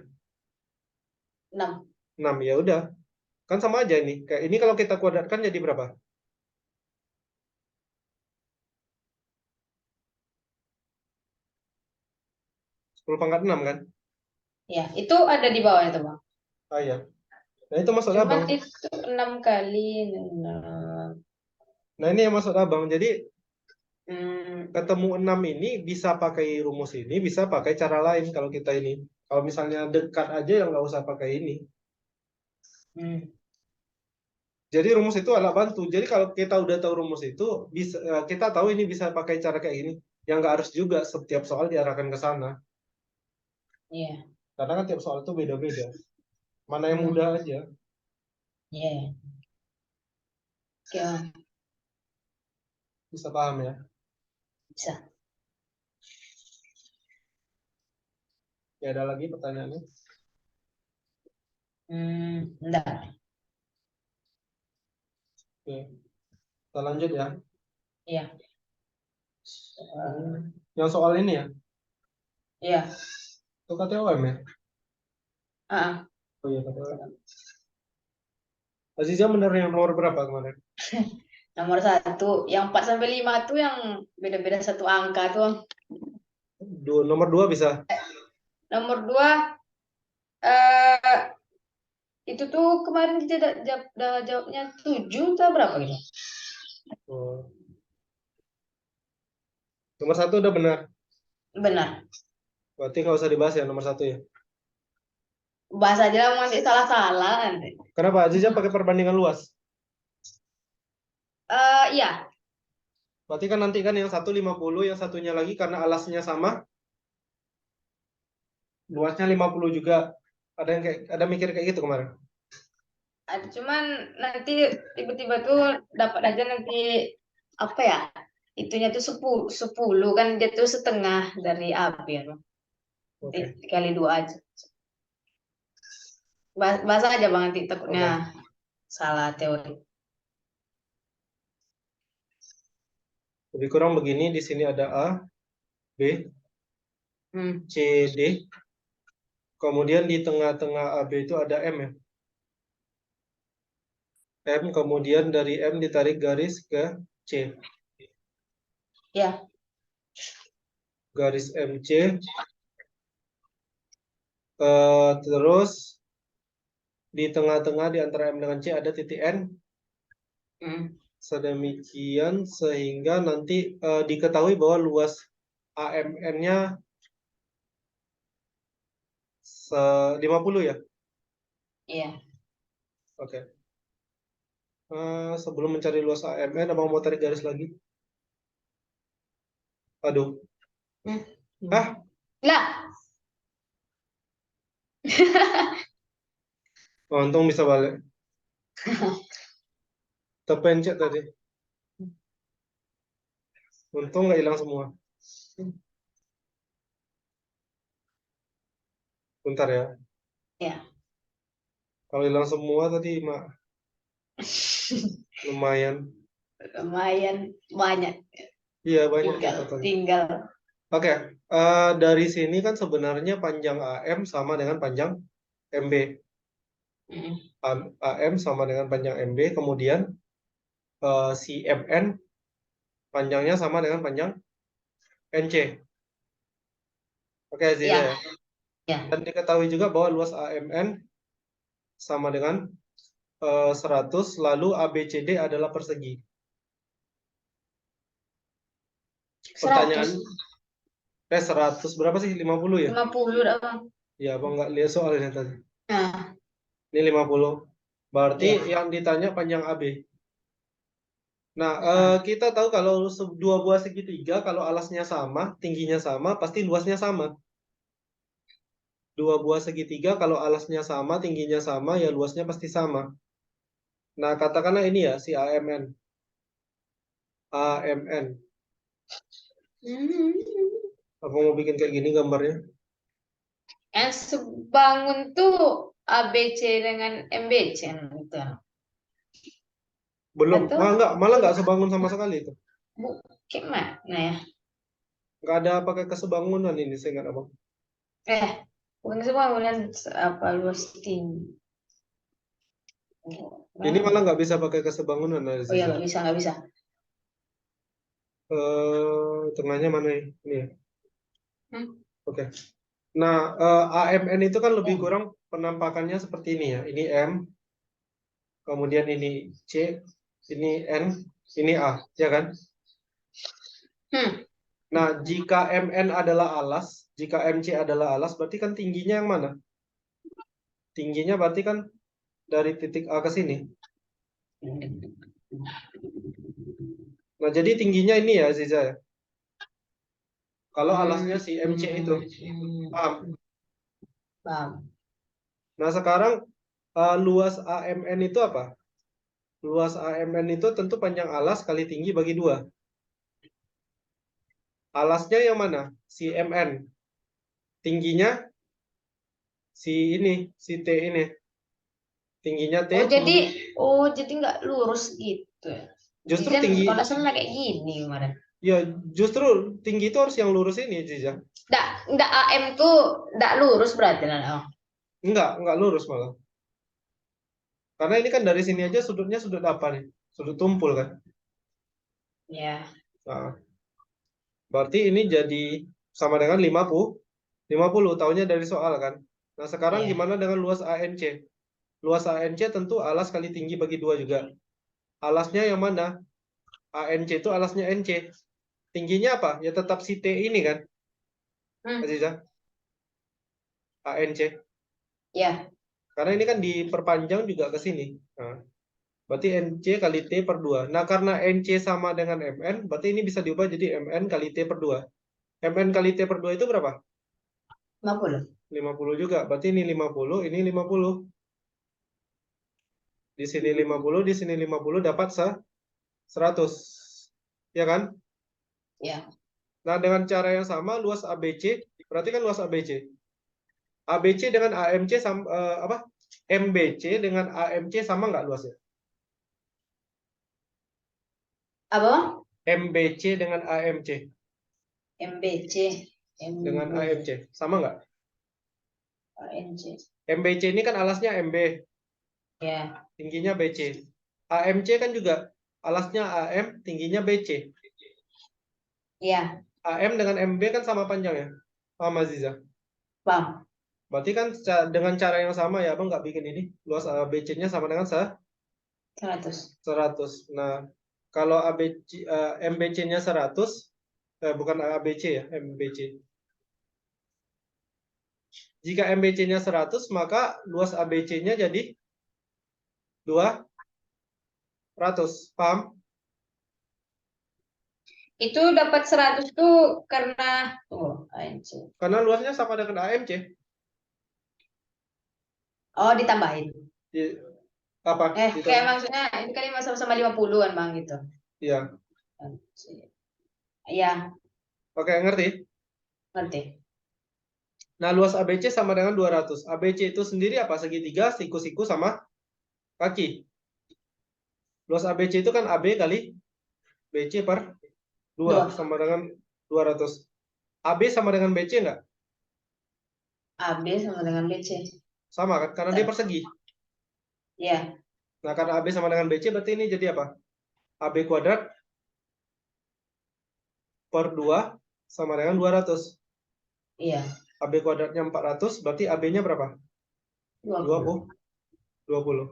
6. 6. Ya udah. Kan sama aja ini. Kayak ini kalau kita kuadratkan jadi berapa? 10 pangkat 6 kan? Ya, itu ada di bawah itu, Bang. Ah ya. Nah, itu masuk Cuman abang. itu 6 kali 6. Nah, ini yang masuk abang. Jadi Hmm. ketemu 6 ini bisa pakai rumus ini, bisa pakai cara lain kalau kita ini. Kalau misalnya dekat aja yang nggak usah pakai ini. Hmm. Jadi rumus itu alat bantu. Jadi kalau kita udah tahu rumus itu, bisa kita tahu ini bisa pakai cara kayak ini. Yang nggak harus juga setiap soal diarahkan ke sana. Iya. Karena kan tiap soal itu beda-beda. Mana yang Hmm. mudah aja. Iya. Oke, Bang. Bisa paham ya. Bisa. Ya, ada lagi pertanyaannya. Enggak. Oke. Kita lanjut ya. Iya. Yang soal ini ya. Iya. Itu KTOM ya. Ah. Oh iya, KTOM. Aziza bener yang nomor berapa kemarin? Nomor 1, yang 4 sampai 5 tuh yang beda-beda satu angka tuh. Nomor 2 bisa. Nomor 2 eh itu tuh kemarin kita jawabnya 7 atau berapa gitu. Oh. Nomor 1 udah benar. Benar. Berarti nggak usah dibahas ya nomor 1 ya. Bahas aja lah nanti salah-salah nanti. Kenapa? Aziza pakai perbandingan luas. Iya. Berarti kan nanti kan yang satu 50, yang satunya lagi karena alasnya sama, luasnya 50 juga. Ada mikir kayak gitu kemarin. Cuman nanti tiba-tiba tuh dapat aja nanti apa ya? Itunya tuh 10 kan dia tuh setengah dari AB ya. Nanti Oke. dikali 2 aja. Bahas aja Bang nanti takutnya Oke. salah teori. Lebih kurang begini, di sini ada A, B, Hmm. C, D. Kemudian di tengah-tengah AB itu ada M ya. M, kemudian dari M ditarik garis ke C. Ya. Garis MC. Terus di tengah-tengah di antara M dengan C ada titik N. Hmm. Sedemikian sehingga nanti diketahui bahwa luas AMN-nya 50 ya. Iya. Oke. Sebelum mencari luas AMN, abang mau tarik garis lagi? Aduh. Hmm. Hah? Lah. Untung bisa balik. Terpencet tadi. Untung nggak hilang semua. Bentar ya. Ya. Kalau hilang semua tadi lumayan. Lumayan banyak. Iya banyak ya Tinggal, totalnya. tinggal. Oke, dari sini kan sebenarnya panjang AM sama dengan panjang MB. Mm. AM sama dengan panjang MB, kemudian si MN panjangnya sama dengan panjang NC. Oke, Ziza Ya, ya. ya. Dan diketahui juga bahwa luas AMN sama dengan 100, lalu ABCD adalah persegi. 100. Pertanyaan, 100 berapa sih? 50 ya? 50 dah, Bang. Ya, Abang nggak lihat soalnya tadi. Nah, Ini 50. Berarti ya. yang ditanya panjang AB. Nah, kita tahu kalau dua buah segitiga, kalau alasnya sama, tingginya sama, pasti luasnya sama. Dua buah segitiga, kalau alasnya sama, tingginya sama, ya luasnya pasti sama. Nah, katakanlah ini ya, si AMN. AMN. Hmm. Aku mau bikin kayak gini gambarnya. Yang sebangun tuh ABC dengan MBC gitu. Belum, Atau malah nggak sebangun sama sekali itu. gimana ya? Nggak ada pakai kesebangunan ini, saya nggak abang. Bukan sebangunan apa luas tinggi. Ini malah nggak bisa pakai kesebangunan, Oh ya, Aziza. nggak bisa. Tengahnya mana ya? Ini ya. Hmm. Oke. Nah, AMN itu kan lebih Ya. kurang penampakannya seperti ini ya. Ini M, kemudian ini C, ini N, ini A, ya kan? Nah, jika MN adalah alas, jika MC adalah alas, berarti kan tingginya yang mana? Tingginya berarti kan dari titik A ke sini. Nah, jadi tingginya ini ya, Ziza ya. Kalau alasnya si MC itu. Paham? Paham. Nah, sekarang luas AMN itu apa? Luas AMN itu tentu panjang alas kali tinggi bagi 2. Alasnya yang mana? Si MN. Tingginya si ini, si T ini. Tingginya T. Jadi nggak lurus gitu ya. Justru Jadi kan tinggi. kalau sama kayak gini kemarin. Ya, justru tinggi itu harus yang lurus ini, Ziza. Nggak AM tuh nggak lurus berarti nah. Enggak lurus malah. Karena ini kan dari sini aja sudutnya sudut apa nih? Sudut tumpul kan? Ya. Nah, berarti ini jadi sama dengan 50. 50 tahunnya dari soal kan. Nah, sekarang Ya. gimana dengan luas ANC? Luas ANC tentu alas kali tinggi bagi 2 juga. Alasnya yang mana? ANC itu alasnya NC. Tingginya apa? Ya tetap si T ini kan? Aziza? ANC. Ya. Karena ini kan diperpanjang juga ke sini. Nah, berarti NC kali T per 2. Nah, karena NC sama dengan MN, berarti ini bisa diubah jadi MN kali T per 2. MN kali T per 2 itu berapa? 50. 50 juga. Berarti ini 50, ini 50. Di sini 50, di sini 50 dapat 100. Ya kan? Ya. Nah, dengan cara yang sama, luas ABC, berarti kan luas ABC. ABC dengan AMC sama, apa? MBC dengan AMC sama nggak luasnya? Apa? MBC dengan AMC. MBC. Dengan AMC. Sama nggak? ANC. MBC ini kan alasnya MB. Ya. Tingginya BC. AMC kan juga alasnya AM, tingginya BC. Ya. AM dengan MB kan sama panjangnya. Sama Ziza. Bang. Berarti kan dengan cara yang sama ya, Abang nggak bikin ini. Luas BC-nya sama dengan 100. 100. Nah, kalau MBC-nya 100, bukan ABC ya, MBC. Jika MBC-nya 100, maka luas ABC-nya jadi 200. Paham? Itu dapat 100 tuh karena ANC. Karena luasnya sama dengan AMC. Oh, ditambahin. Apa? Kayak maksudnya ini kan sama-sama 50 kan Bang gitu. Iya. ANC. Ya, Oke, ngerti? ngerti. Nah, luas ABC sama dengan 200. ABC itu sendiri apa? Segitiga, siku-siku sama kaki. Luas ABC itu kan AB kali BC per 2 Dua. sama dengan 200. AB sama dengan BC enggak? AB sama dengan BC. Sama kan? Karena dia persegi. Ya, Nah, karena AB sama dengan BC berarti ini jadi apa? AB kuadrat per 2 sama dengan 200. iya. AB kuadratnya 400, berarti AB-nya berapa? 20. 20.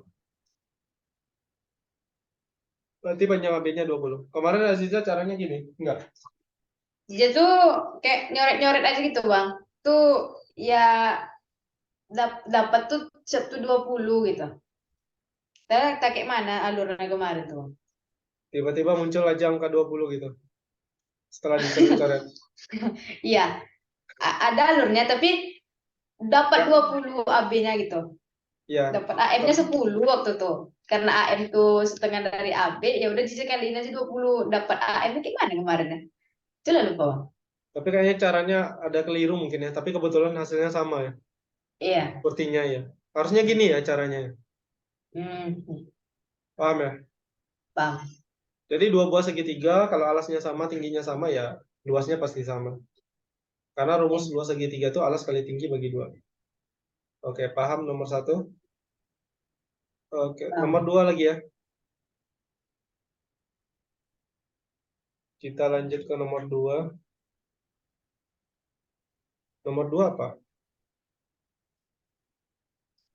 Berarti panjang AB-nya 20. Kemarin Aziza caranya gini? Enggak. Dia tuh kayak nyoret-nyoret aja gitu, Bang. Tuh ya dapat tuh 120 gitu. Kita kayak mana alurnya kemarin tuh, Bang? Tiba-tiba muncul aja angka 20 gitu. Setelah dicoret-coret. Iya, ada alurnya tapi dapat 20 AB-nya gitu. Iya. Dapat AM-nya 10 waktu tuh. Karena AM tuh setengah dari AB, ya udah dikaliin aja 20. Dapat AM-nya gimana kemarin ya? Itu lah lupa, Bang. Tapi kayaknya caranya ada keliru mungkin ya. Tapi kebetulan hasilnya sama ya. Iya. Sepertinya ya. Harusnya gini ya caranya. Paham ya? Bang. Jadi dua buah segitiga, kalau alasnya sama, tingginya sama ya, luasnya pasti sama. Karena rumus luas segitiga itu alas kali tinggi bagi 2. Oke, paham nomor 1. Oke, nomor 2 lagi ya. Kita lanjut ke nomor 2. Nomor 2 apa?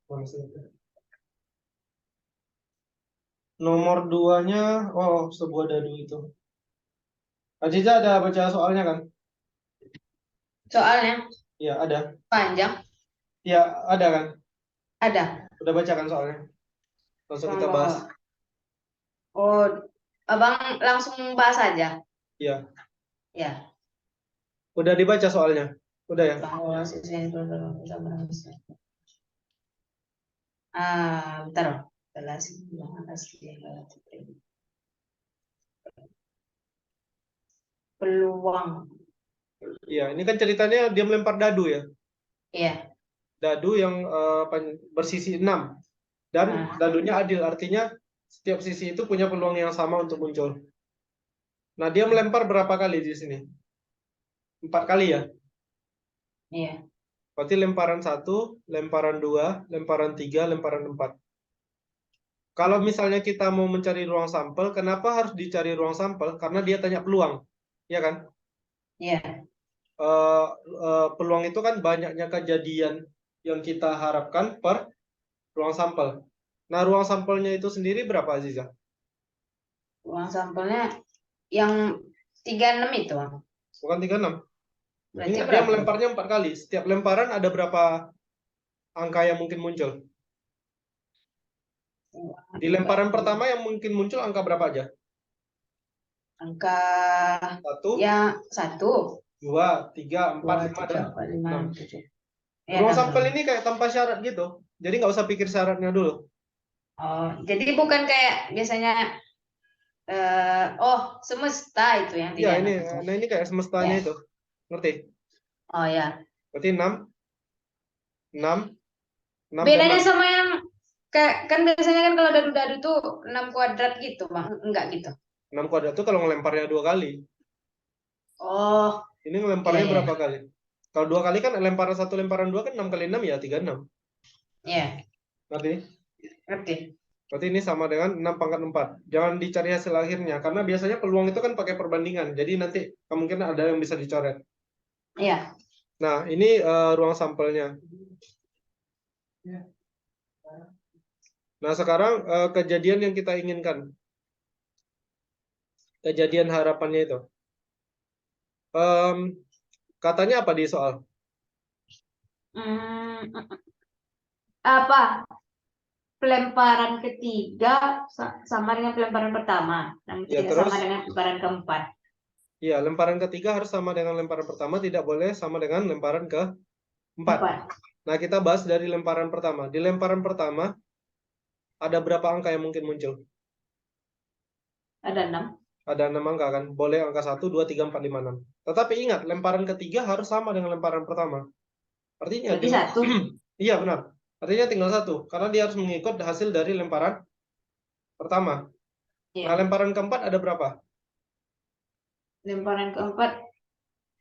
Mana sih? Nomor 2-nya, oh, sebuah dadu itu. Aziza ada baca soalnya kan? Soalnya Iya, ada. panjang, Iya, ada kan? ada. Udah baca kan soalnya? Langsung kita bahas. Oh, Abang langsung bahas aja. Iya. Ya. Udah dibaca soalnya? Udah ya? Bentar. Peluang. Iya, ini kan ceritanya dia melempar dadu ya. Iya. Dadu yang bersisi 6. Dan dadunya adil, artinya setiap sisi itu punya peluang yang sama untuk muncul. Nah, dia melempar berapa kali di sini? 4 kali ya? Iya. Berarti lemparan 1, lemparan 2, lemparan 3, lemparan 4. Kalau misalnya kita mau mencari ruang sampel, kenapa harus dicari ruang sampel? Karena dia tanya peluang, ya kan? Iya. Peluang itu kan banyaknya kejadian yang kita harapkan per ruang sampel. Nah, ruang sampelnya itu sendiri berapa, Aziza? Ruang sampelnya yang 36 itu, Bang. Bukan 36. Berarti Ingat, dia berapa? melemparnya 4 kali. Setiap lemparan ada berapa angka yang mungkin muncul? Di lemparan pertama yang mungkin muncul angka berapa aja? Angka 1, yang 1, 2, 3, 4, 5, 2, 3, dan 4, 5, 6. 7. Ruang sampel ini kayak tanpa syarat gitu. Jadi nggak usah pikir syaratnya dulu. Oh, jadi bukan kayak biasanya semesta itu yang Iya, 36 ini, itu. nah ini kayak semestanya Ya. itu. Ngerti? Oh ya. Berarti 6, 6, 6 dan Bedanya 6. sama yang kan biasanya kan kalau dadu-dadu tuh 6 kuadrat gitu, Bang. Enggak gitu. 6 kuadrat itu kalau ngelemparnya 2 kali. Oh, Ini ngelemparnya iya, iya. berapa kali? Kalau 2 kali kan lemparan 1, lemparan 2 kan 6 kali 6 ya 36. Iya, Ngerti? ngerti. Berarti ini sama dengan 6 pangkat 4. Jangan dicari hasil akhirnya. Karena biasanya peluang itu kan pakai perbandingan. Jadi nanti kemungkinan ada yang bisa dicoret. Iya. Nah, ini ruang sampelnya. Nah, sekarang kejadian yang kita inginkan. Kejadian harapannya itu. Katanya apa di soal? Apa? Pelemparan ketiga sama dengan pelemparan pertama, dan Ya, tidak terus? sama dengan pelemparan keempat. Ya, lemparan ketiga harus sama dengan lemparan pertama, tidak boleh sama dengan lemparan keempat. Nah, kita bahas dari lemparan pertama. Di lemparan pertama, ada berapa angka yang mungkin muncul? Ada 6. Ada 6 angka kan? Boleh angka 1, 2, 3, 4, 5, 6. Tetapi ingat, lemparan ketiga harus sama dengan lemparan pertama. Artinya Berarti satu. iya benar. Artinya tinggal 1 karena dia harus mengikut hasil dari lemparan pertama. Nah, Iya. lemparan keempat ada berapa? Lemparan keempat.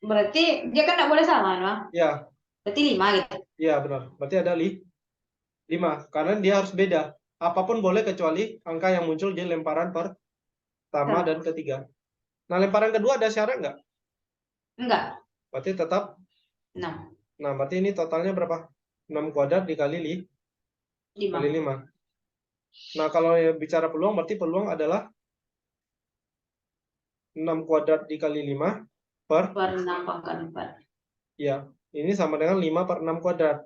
Berarti dia kan nggak boleh sama, Bang. Ya, Berarti 5 gitu. iya benar. Berarti ada 5 karena dia harus beda. Apapun boleh kecuali angka yang muncul di lemparan pertama dan ketiga. Nah, lemparan kedua ada syarat nggak? Enggak. Berarti tetap 6. Nah, berarti ini totalnya berapa? 6 kuadrat dikali 5. 5. Nah, kalau bicara peluang, berarti peluang adalah 6 kuadrat dikali 5 per, Per 6 pangkat 4. ya, ini sama dengan 5 per 6 kuadrat.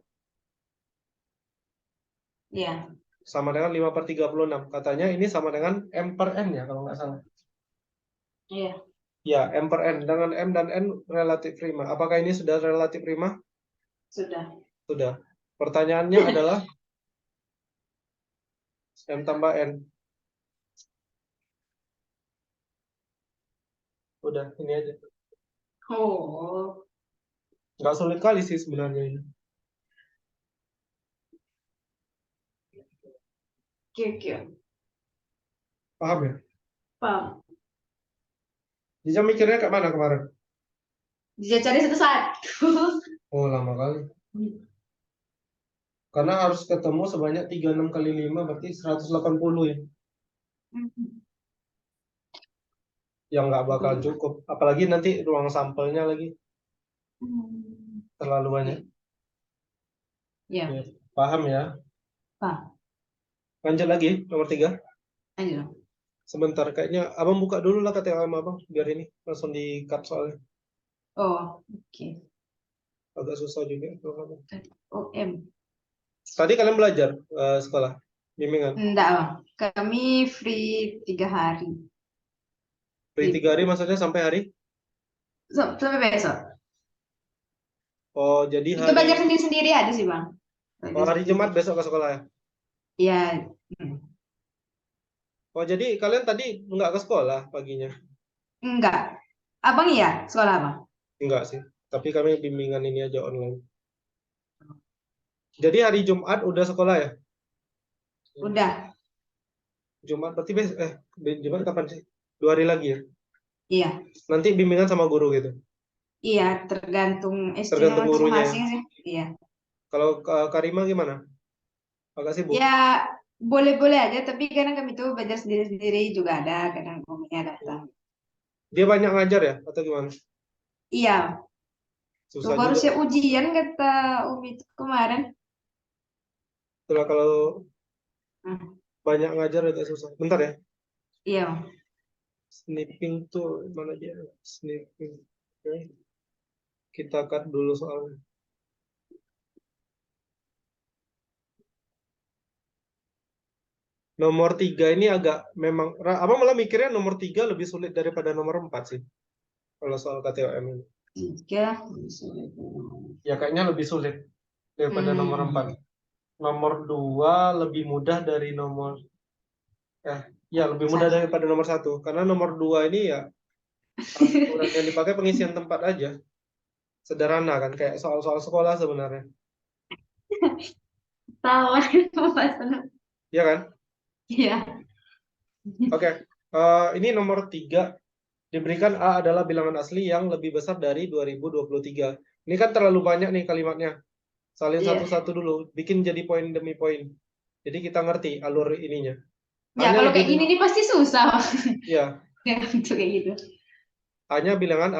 Iya. Sama dengan 5 per 36. Katanya ini sama dengan M per N ya, kalau nggak salah. Iya. Ya, M per N. Dengan M dan N relatif prima. Apakah ini sudah relatif prima? Sudah. Sudah. Pertanyaannya adalah M tambah N. Udah, ini aja. Oh. Nggak sulit kali sih sebenarnya ini. Oke. Paham ya? Paham. Jija mikirnya ke mana kemarin? Bisa cari satu-satu. Oh, lama kali. Karena harus ketemu sebanyak 36 kali 5 berarti 180 ya. Yang nggak bakal cukup. Apalagi nanti ruang sampelnya lagi terlalu banyak. Ya. Ya, paham ya? Paham. Lanjut lagi, nomor 3. Ayo. Sebentar, kayaknya abang buka dulu lah KTM abang. Biar ini langsung di-cut soalnya. Oh, oke. Agak susah juga. OM. Tadi kalian belajar sekolah? Bimbingan? Enggak, Bang. Kami free 3 hari. Free 3 hari maksudnya sampai hari? Sampai besok. Oh, jadi Itu belajar sendiri-sendiri ada sih, Bang. hari Jumat besok ke sekolah ya? Iya. Oh, jadi kalian tadi nggak ke sekolah paginya? Enggak. Abang iya? Sekolah Abang? Enggak sih. Tapi kami bimbingan ini aja online. Jadi hari Jumat udah sekolah ya? Udah. Jumat berarti Jumat kapan sih? 2 hari lagi ya? Iya. Nanti bimbingan sama guru gitu. Iya, tergantung Tergantung gurunya. masing-masing sih. Iya. Kalau Karima gimana? Agak sibuk. Ya, boleh-boleh aja, tapi kadang kami tuh belajar sendiri-sendiri juga ada, kadang gurunya datang. Dia banyak ngajar ya atau gimana? Iya. Susah Baru juga. siap ujian kata Umi itu kemarin. Setelah kalau Hmm. banyak ngajar agak susah. Bentar ya. Iya. Snipping tuh mana dia? Snipping. Oke. Kita cut dulu soalnya. Nomor 3 ini agak memang, apa malah mikirnya nomor 3 lebih sulit daripada nomor 4 sih. Kalau soal KTOM ini. 3. Ya kayaknya lebih sulit daripada nomor 4. Nomor 2 lebih mudah dari nomor ya lebih mudah daripada nomor 1 karena nomor 2 ini ya aturan yang dipakai pengisian tempat aja. Sederhana kan kayak soal-soal sekolah sebenarnya. Tahu Iya kan? Iya. Oke. Ini nomor 3 diberikan A adalah bilangan asli yang lebih besar dari 2023. Ini kan terlalu banyak nih kalimatnya. Salin satu-satu dulu, bikin jadi poin demi poin. Jadi kita ngerti alur ininya. Ya, Hanya kalau kayak gini nih pasti susah. Ya, Untuk kayak gitu. hanya bilangan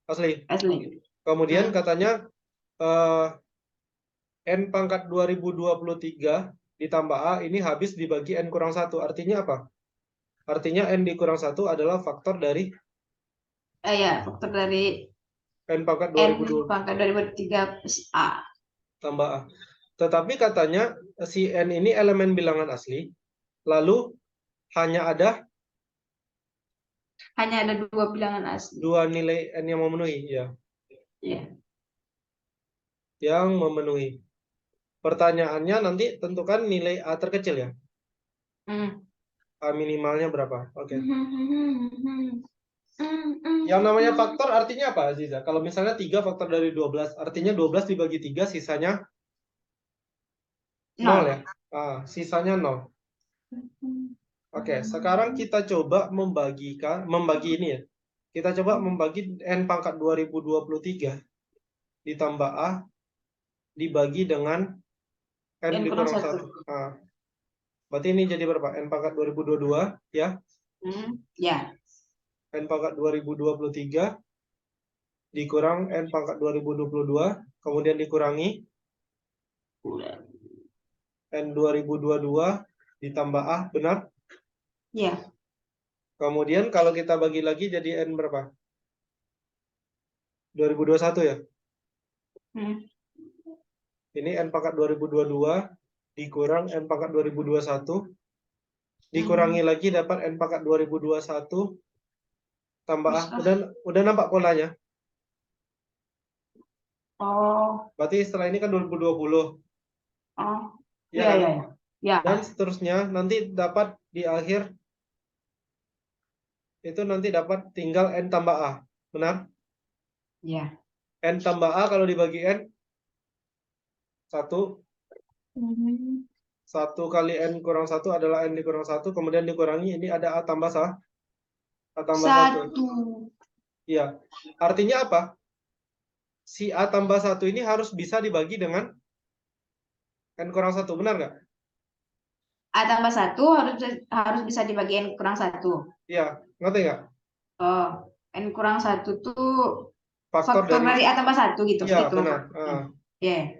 asli. Asli. Kemudian katanya N pangkat 2023 ditambah A ini habis dibagi N kurang 1. Artinya apa? Artinya N dikurang 1 adalah faktor dari Ya, faktor dari N pangkat N 2023 pangkat 2003 plus A. tambah A. Tetapi katanya si N ini elemen bilangan asli, lalu hanya ada dua bilangan asli. 2 nilai N yang memenuhi, ya. Iya. Yang memenuhi. Pertanyaannya nanti tentukan nilai A terkecil ya. A minimalnya berapa? Oke. Yang namanya faktor artinya apa, Aziza? Kalau misalnya 3 faktor dari 12, artinya 12 dibagi 3, sisanya 0 ya? Sisanya 0. Oke, sekarang kita coba membagi ini ya. Kita coba membagi N pangkat 2023 ditambah A dibagi dengan N N kurang dikurang 1. 1. Berarti ini jadi berapa? N pangkat 2022 ya. Ya. N pangkat 2023 dikurang N pangkat 2022, kemudian dikurangi N 2022 ditambah A, benar? Ya. Kemudian kalau kita bagi lagi jadi N berapa? 2021 ya? Ini N pangkat 2022 dikurang N pangkat 2021, dikurangi lagi dapat N pangkat 2021 tambah A. Udah nampak polanya? Oh. Berarti setelah ini kan 2020. Oh. Ya Ya, kan? ya, ya. Ya. Dan seterusnya nanti dapat di akhir itu nanti dapat tinggal N tambah A. Benar? Ya. N tambah A kalau dibagi N 1. 1 kali N kurang 1 adalah N dikurang 1, kemudian dikurangi, ini ada A tambah 1. Iya. Artinya apa? Si A tambah 1 ini harus bisa dibagi dengan N kurang 1, benar nggak? A tambah 1 harus bisa dibagi N kurang 1. Iya, ngerti nggak? Oh, N kurang 1 tuh Faktor faktor dari A tambah 1 gitu. Iya, Gitu. benar. Ya.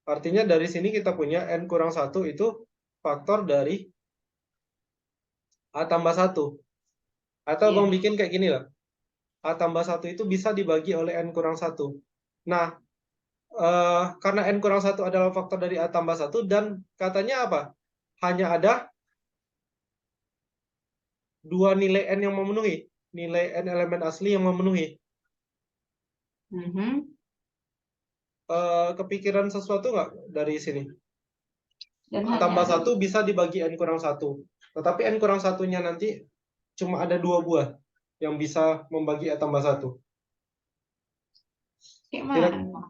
Artinya dari sini kita punya N kurang 1 itu faktor dari A tambah 1. Atau Iya. Bang bikin kayak gini lah. A tambah 1 itu bisa dibagi oleh N kurang 1. Nah, karena N kurang 1 adalah faktor dari A tambah 1, dan katanya apa? Hanya ada 2 nilai N yang memenuhi. Nilai N elemen asli yang memenuhi. Kepikiran sesuatu nggak dari sini? Dan A tambah 1 bisa dibagi N kurang 1. Tetapi N kurang 1-nya nanti cuma ada 2 buah yang bisa membagi A tambah 1.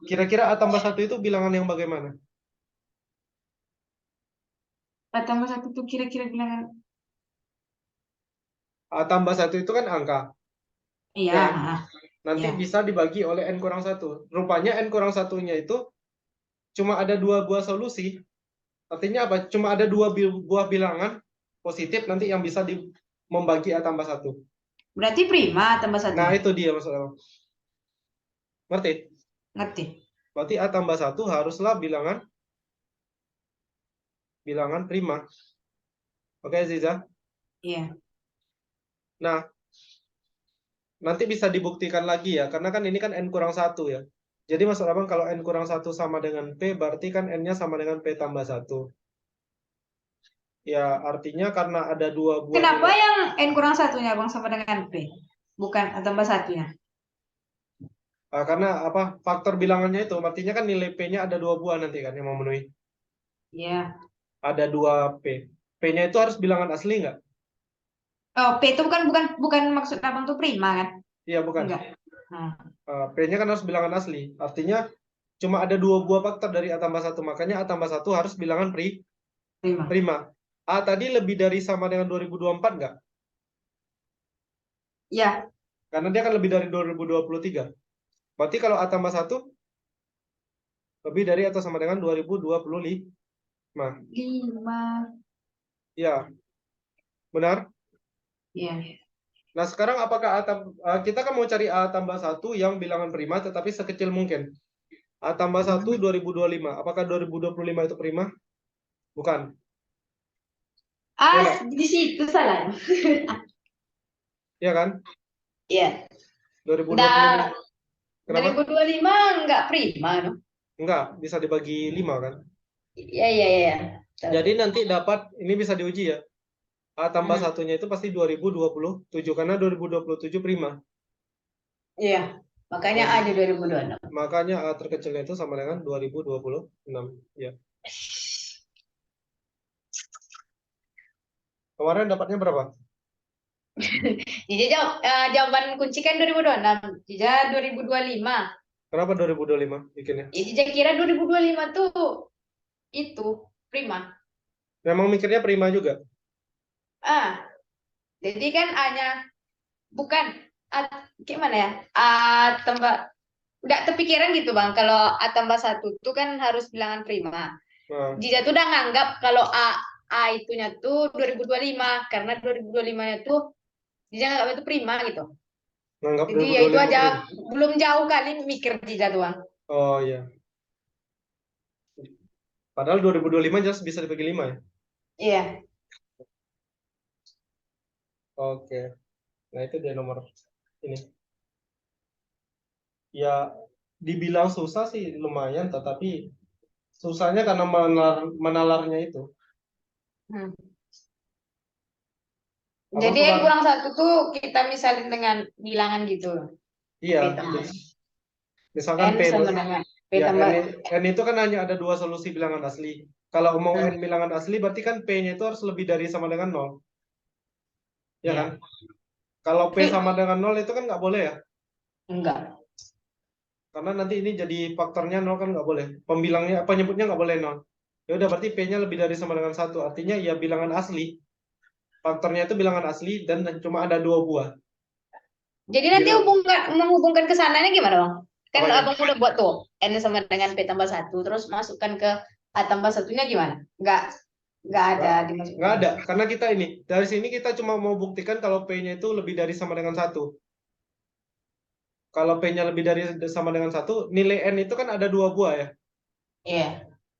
Kira-kira A tambah 1 itu bilangan yang bagaimana? A tambah 1 tuh kira-kira bilangan. A tambah 1 itu kan angka. Iya. Ya. Nanti Ya. bisa dibagi oleh N kurang 1. Rupanya N kurang 1-nya itu cuma ada 2 buah solusi. Artinya apa? Cuma ada 2 buah bilangan positif nanti yang bisa membagi A tambah 1. Berarti prima tambah 1. Nah, itu dia maksudnya. Ngerti? Ngerti. Berarti A tambah 1 haruslah bilangan prima. Oke, Ziza? Iya. Nah, nanti bisa dibuktikan lagi ya, karena kan ini kan N kurang 1 ya. Jadi maksud abang kalau N kurang 1 sama dengan P, berarti kan N-nya sama dengan P tambah 1. Ya, artinya karena ada 2 buah Kenapa nilai. yang N kurang 1-nya Bang sama dengan P? Bukan A tambah 1-nya. Karena apa? Faktor bilangannya itu, artinya kan nilai P-nya ada 2 buah nanti kan yang memenuhi. Iya. Ada 2 P. P-nya itu harus bilangan asli nggak? Oh, P itu bukan maksud Abang tuh prima kan? Iya, bukan. Enggak. P-nya kan harus bilangan asli. Artinya cuma ada 2 buah faktor dari A tambah 1. Makanya A tambah 1 harus bilangan prima. A tadi lebih dari sama dengan 2024 nggak? Ya. Karena dia kan lebih dari 2023. Berarti kalau A tambah 1 lebih dari atau sama dengan 2025. 5. Ya, benar? Iya. Nah, sekarang apakah kita kan mau cari A tambah 1 yang bilangan prima tetapi sekecil mungkin. A tambah 1 2025. Apakah 2025 itu prima? Bukan. Di situ salah. Iya kan? Iya. 2025. Kenapa? 2025 enggak prima, no? Enggak, bisa dibagi 5 kan? Iya. Jadi nanti dapat, ini bisa diuji ya. A tambah 1-nya itu pasti 2027 karena 2027 prima. Iya. Makanya A di 2026. Makanya A terkecilnya itu sama dengan 2026. Ya. Kemarin dapatnya berapa? Jija jawaban kunci kan 2026. Jija 2025. Kenapa 2025 bikinnya? Ya, Jija kira 2025 tuh itu prima. Memang mikirnya prima juga. Jadi kan hanya bukan gimana ya? Tambah nggak kepikiran gitu Bang. Kalau A tambah 1 tuh kan harus bilangan prima. Nah, Jija tuh udah nganggap kalau A itunya tuh 2025 karena 2025-nya tuh Jija nganggap itu prima gitu. nganggap Jadi ya itu 2025 aja prima. belum jauh kali mikir Jija tuh Bang. Oh iya. Padahal 2025 jelas bisa dibagi 5 ya. Iya. Oke. Nah, itu dia nomor ini. Ya, dibilang susah sih lumayan, tetapi susahnya karena menalarnya itu. Hmm. Abang Jadi yang kemarin, kurang 1 tuh kita misalin dengan bilangan gitu. iya, P tambah misalkan N P itu, sama dengan P ya tambah N itu kan hanya ada 2 solusi bilangan asli. Kalau mau Hmm. N bilangan asli, berarti kan P-nya itu harus lebih dari sama dengan 0. Ya Iya. kan? Kalau P Tapi sama dengan 0 itu kan nggak boleh ya. enggak. Karena nanti ini jadi faktornya 0 kan nggak boleh. Pembilangnya, penyebutnya nggak boleh 0. Ya udah berarti P-nya lebih dari sama dengan 1. Artinya ya bilangan asli. Faktornya itu bilangan asli dan cuma ada 2 buah. Jadi nanti Bilang menghubungkan ke sananya gimana Bang? Kan apanya? Abang udah buat tuh N sama dengan P tambah 1 terus masukkan ke A tambah 1-nya gimana? Enggak ada Nggak, nggak dimasukin. ada. Karena kita ini, dari sini kita cuma mau buktikan kalau P-nya itu lebih dari sama dengan 1. Kalau P-nya lebih dari sama dengan 1, nilai N itu kan ada 2 buah ya. Iya.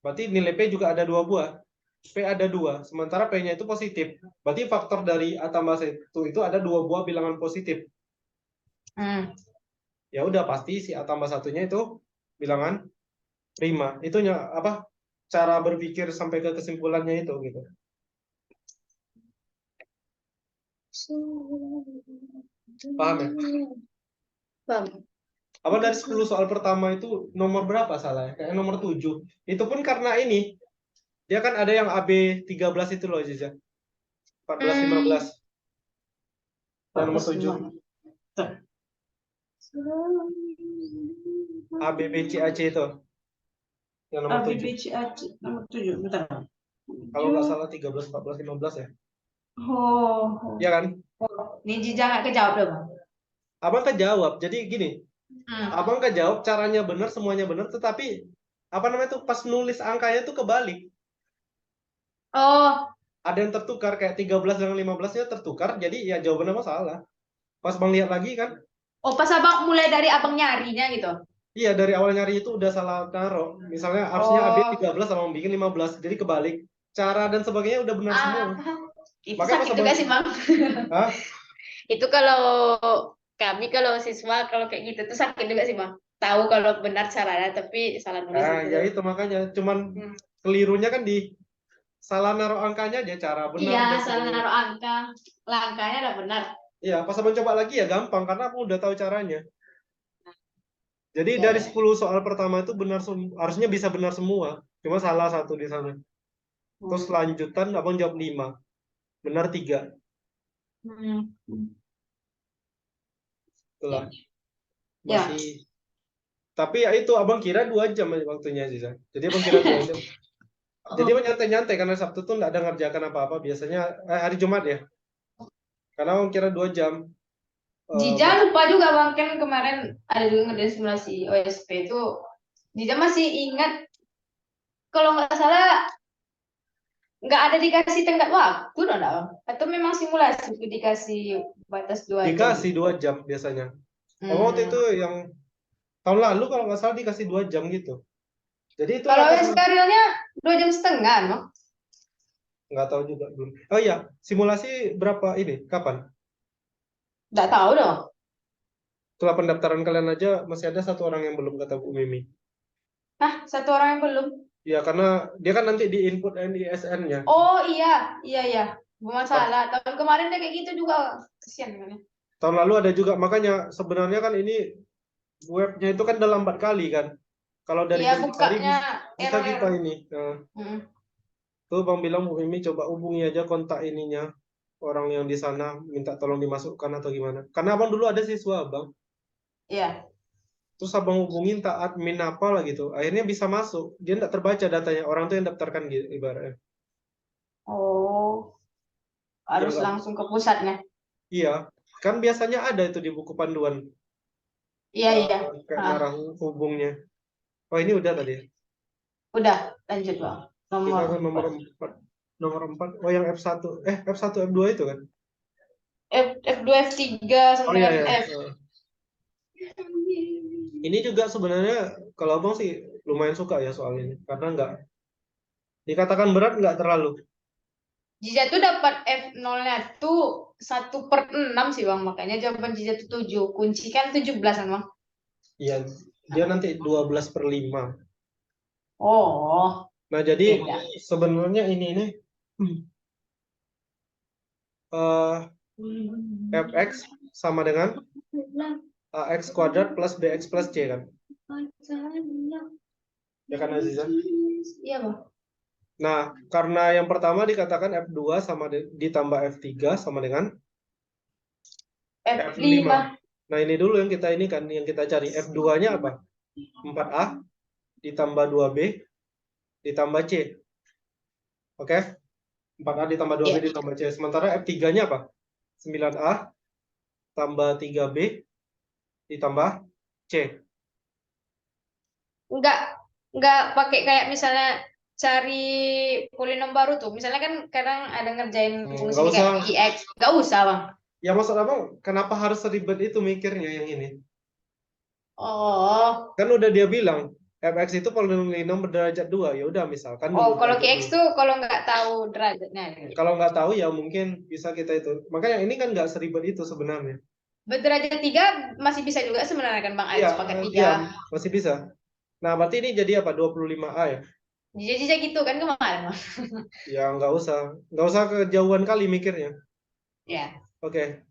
Berarti nilai P juga ada 2 buah. P ada 2, sementara P-nya itu positif. Berarti faktor dari A tambah 1 itu ada 2 buah bilangan positif. Hmm. Ya udah pasti si A tambah 1-nya itu bilangan prima. Itunya apa? Cara berpikir sampai ke kesimpulannya itu gitu. Paham ya? Bang. Apa dari 10 soal pertama itu nomor berapa salah ya? Kayak nomor 7. Itu pun karena ini. Dia kan ada yang AB 13 itu loh, Ziza. 14, 15. Dan nomor 7. ABBCAC itu. Yang nomor 7. ABBCAC nomor 7, bentar. Kalau nggak salah 13, 14, 15 ya. Oh, Iya kan? Ini Jija nggak kejawab dong Bang. Abang kejawab. Jadi gini. Hmm. Abang kejawab caranya benar, semuanya benar. Tetapi apa namanya tuh pas nulis angkanya tuh kebalik. Oh, Ada yang tertukar kayak 13 dan 15-nya tertukar. Jadi ya jawabannya salah. Pas Bang lihat lagi kan. pas Abang mulai dari Abang nyarinya gitu. Iya, dari awal nyari itu udah salah taruh. Misalnya harusnya AB Oh, 13 sama bikin 15, jadi kebalik. Cara dan sebagainya udah benar semua. itu Makanya pas sakit abang, juga sih Bang. Hah? Itu kalau kami kalau siswa kalau kayak gitu tuh sakit juga sih Bang. Tahu kalau benar caranya tapi salah nulis itu. Ya itu makanya. Cuman Hmm. kelirunya kan di salah naruh angkanya aja, cara benar Iya, dan salah sebagainya. naruh angka. Langkahnya udah benar. Iya, pas abang coba lagi ya gampang karena aku udah tahu caranya. Jadi Ya, dari ya. 10 soal pertama itu benar harusnya bisa benar semua. Cuma salah satu di sana. Terus Hmm. lanjutan abang jawab 5. Benar 3. Hmm. Itulah. Ya. Masih. Tapi ya itu abang kira 2 jam aja waktunya sih. Jadi abang kira 2 jam. Jadi abang nyantai-nyantai karena Sabtu tuh nggak ada ngerjakan apa-apa. Biasanya hari Jumat ya. Karena abang kira 2 jam. Jija Mas, lupa juga Bang kan kemarin ada juga ngadain simulasi OSP itu. Jija masih ingat kalau nggak salah nggak ada dikasih tenggat waktu dong Bang? Atau memang simulasi itu dikasih batas 2 jam dikasih gitu. 2 jam biasanya. Abang waktu Hmm. itu yang tahun lalu kalau nggak salah dikasih 2 jam gitu. Jadi itu Kalau atas OSP realnya 2 jam setengah, no? nggak tahu juga dulu. Oh iya, simulasi berapa ini? Kapan? Nggak tahu dong. Setelah pendaftaran kalian aja masih ada 1 orang yang belum kata Bu Mimi. Hah, 1 orang yang belum. Ya karena dia kan nanti di input NISN-nya. Oh iya, iya iya. Masalah. Tahun kemarin dia kayak gitu juga. Kesian kan ya. Tahun lalu ada juga, makanya sebenarnya kan ini webnya itu kan udah lambat kali kan. Kalau dari Iya, jam 3 hari bukanya bisa kita error-error. ini. Nah, Hmm. tuh Bang bilang Bu Mimi coba hubungi aja kontak ininya. orang yang di sana minta tolong dimasukkan atau gimana. Karena abang dulu ada siswa abang. Iya. Terus abang hubungin tak admin apa lah gitu. Akhirnya bisa masuk. Dia nggak terbaca datanya. Orang tuh yang daftarkan gitu ibaratnya. Oh, Ya harus nggak. langsung ke pusatnya. Iya. Kan biasanya ada itu di buku panduan. Iya, iya. Kayak Ah, narang hubungnya. Oh ini udah tadi. udah, lanjut Bang. Kita Nomor ke nomor 4. 4. Nomor 4. Oh yang F1. F1 F2 itu kan? F2, F3 sama Oh iya dengan ya. F. Ini juga sebenarnya kalau abang sih lumayan suka ya soal ini. Karena nggak dikatakan berat nggak terlalu. Jija tuh dapat F0-nya tuh 1/6 sih Bang. Makanya jawaban Jija tuh 7. Kunci kan 17 kan Bang. Iya. Dia nanti 12/5. Oh, Nah jadi beda. sebenarnya ini eh, fx sama dengan ax kuadrat plus bx plus c kan? Ya kan Aziza? Iya Bang. Nah, karena yang pertama dikatakan F2 sama ditambah F3 sama dengan F5. F5. Nah, ini dulu yang kita ini kan yang kita cari. F2-nya apa? 4A ditambah 2B ditambah C. Oke? 4A ditambah 2B Iya. ditambah C. Sementara F3-nya apa? 9A tambah 3B ditambah C. Enggak pakai kayak misalnya cari polinom baru tuh. Misalnya kan kadang ada ngerjain fungsi Nggak usah. kayak IX. Enggak usah Bang. Ya maksud abang, kenapa harus seribet itu mikirnya yang ini? Oh. Kan udah dia bilang, fx itu polinom berderajat 2. Ya udah misalkan Oh, nunggu kalau derajat QX 2. tuh kalau nggak tahu derajatnya. Kalau nggak tahu ya mungkin bisa kita itu. Makanya ini kan nggak seribet itu sebenarnya. Berderajat 3 masih bisa juga sebenarnya kan Bang Iya, Alex pakai 3. iya, masih bisa. Nah, berarti ini jadi apa? 25A ya? Jija gitu kan kemarin Bang. Ya nggak usah. Nggak usah kejauhan kali mikirnya. Ya. Oke.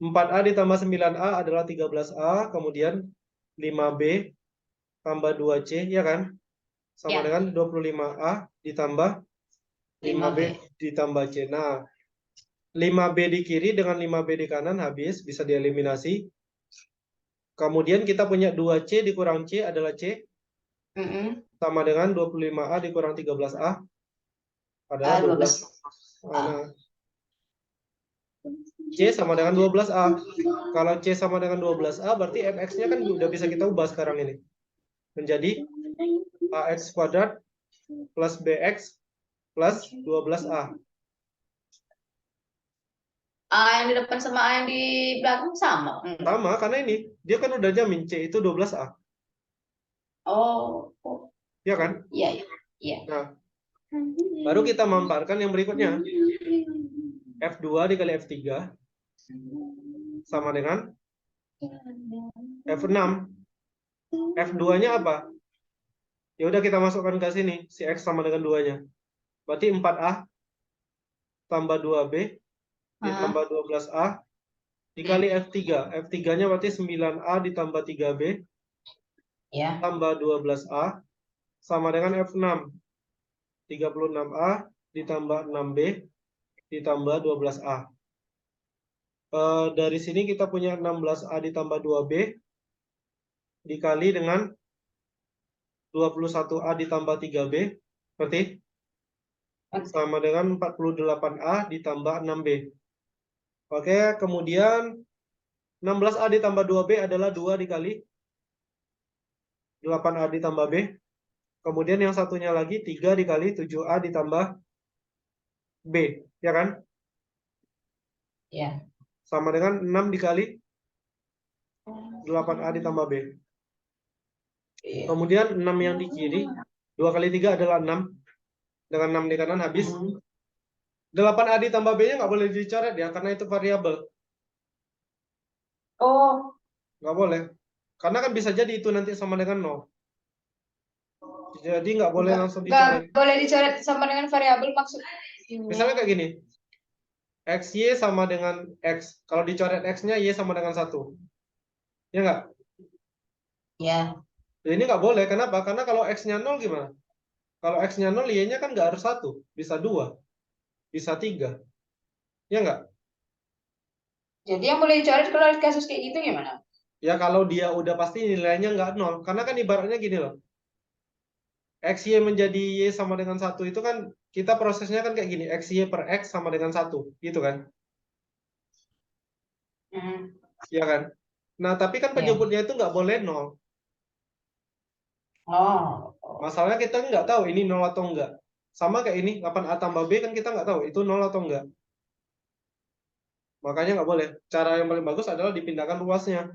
4A ditambah 9A adalah 13A, kemudian 5B tambah 2C, ya kan? Sama Ya. dengan 25A ditambah 5B 5B. ditambah C. Nah, 5B di kiri dengan 5B di kanan habis, bisa dieliminasi. Kemudian kita punya 2C dikurang C adalah C, sama dengan 25A dikurang 13A adalah 12. 12. Nah, C sama dengan 12A. Kalau C sama dengan 12A, berarti fx-nya kan udah bisa kita ubah sekarang ini. Menjadi ax kuadrat plus bx plus 12A. A yang di depan sama A yang di belakang sama. Sama, karena ini. Dia kan udah jamin C itu 12A. Oh. Ya kan? Iya, iya. Nah, baru kita mamparkan yang berikutnya. F2 dikali F3 sama dengan F6. F2-nya apa? Ya udah kita masukkan ke sini. Si X sama dengan 2-nya. Berarti 4A tambah 2B ditambah 12A dikali F3. F3-nya berarti 9A ditambah 3B tambah 12A sama dengan F6. 36A ditambah 6B ditambah 12A. Dari sini kita punya 16A ditambah 2B dikali dengan 21A ditambah 3B berarti sama dengan 48A ditambah 6B. Oke, kemudian 16A ditambah 2B adalah 2 dikali 8A ditambah B. Kemudian yang satunya lagi 3 dikali 7A ditambah B. Ya kan? Ya. Sama dengan 6 dikali 8A ditambah B. Kemudian 6 yang di kiri, 2 kali 3 adalah 6. Dengan 6 di kanan habis. 8A ditambah B-nya nggak boleh dicoret ya, karena itu variabel. Oh. Nggak boleh. Karena kan bisa jadi itu nanti sama dengan 0. Jadi nggak boleh langsung dicoret. Nggak boleh dicoret sama dengan variabel maksud. Misalnya kayak gini. XY sama dengan X. Kalau dicoret X-nya, Y sama dengan 1. Ya nggak? Ya. Jadi ini nggak boleh. Kenapa? Karena kalau X-nya 0 gimana? Kalau X-nya 0, Y-nya kan nggak harus 1. Bisa 2. Bisa 3. Ya nggak? Jadi yang boleh dicoret kalau kasus kayak gitu gimana? Ya kalau dia udah pasti nilainya nggak 0. Karena kan ibaratnya gini loh. XY menjadi Y sama dengan 1 itu kan kita prosesnya kan kayak gini. XY per X sama dengan 1. Gitu kan? Ya kan? Nah, tapi kan Ya. penjemputnya itu nggak boleh 0. Oh. Masalahnya kita nggak tahu ini 0 atau enggak. Sama kayak ini, 8A tambah B kan kita nggak tahu itu 0 atau enggak. Makanya nggak boleh. Cara yang paling bagus adalah dipindahkan ruasnya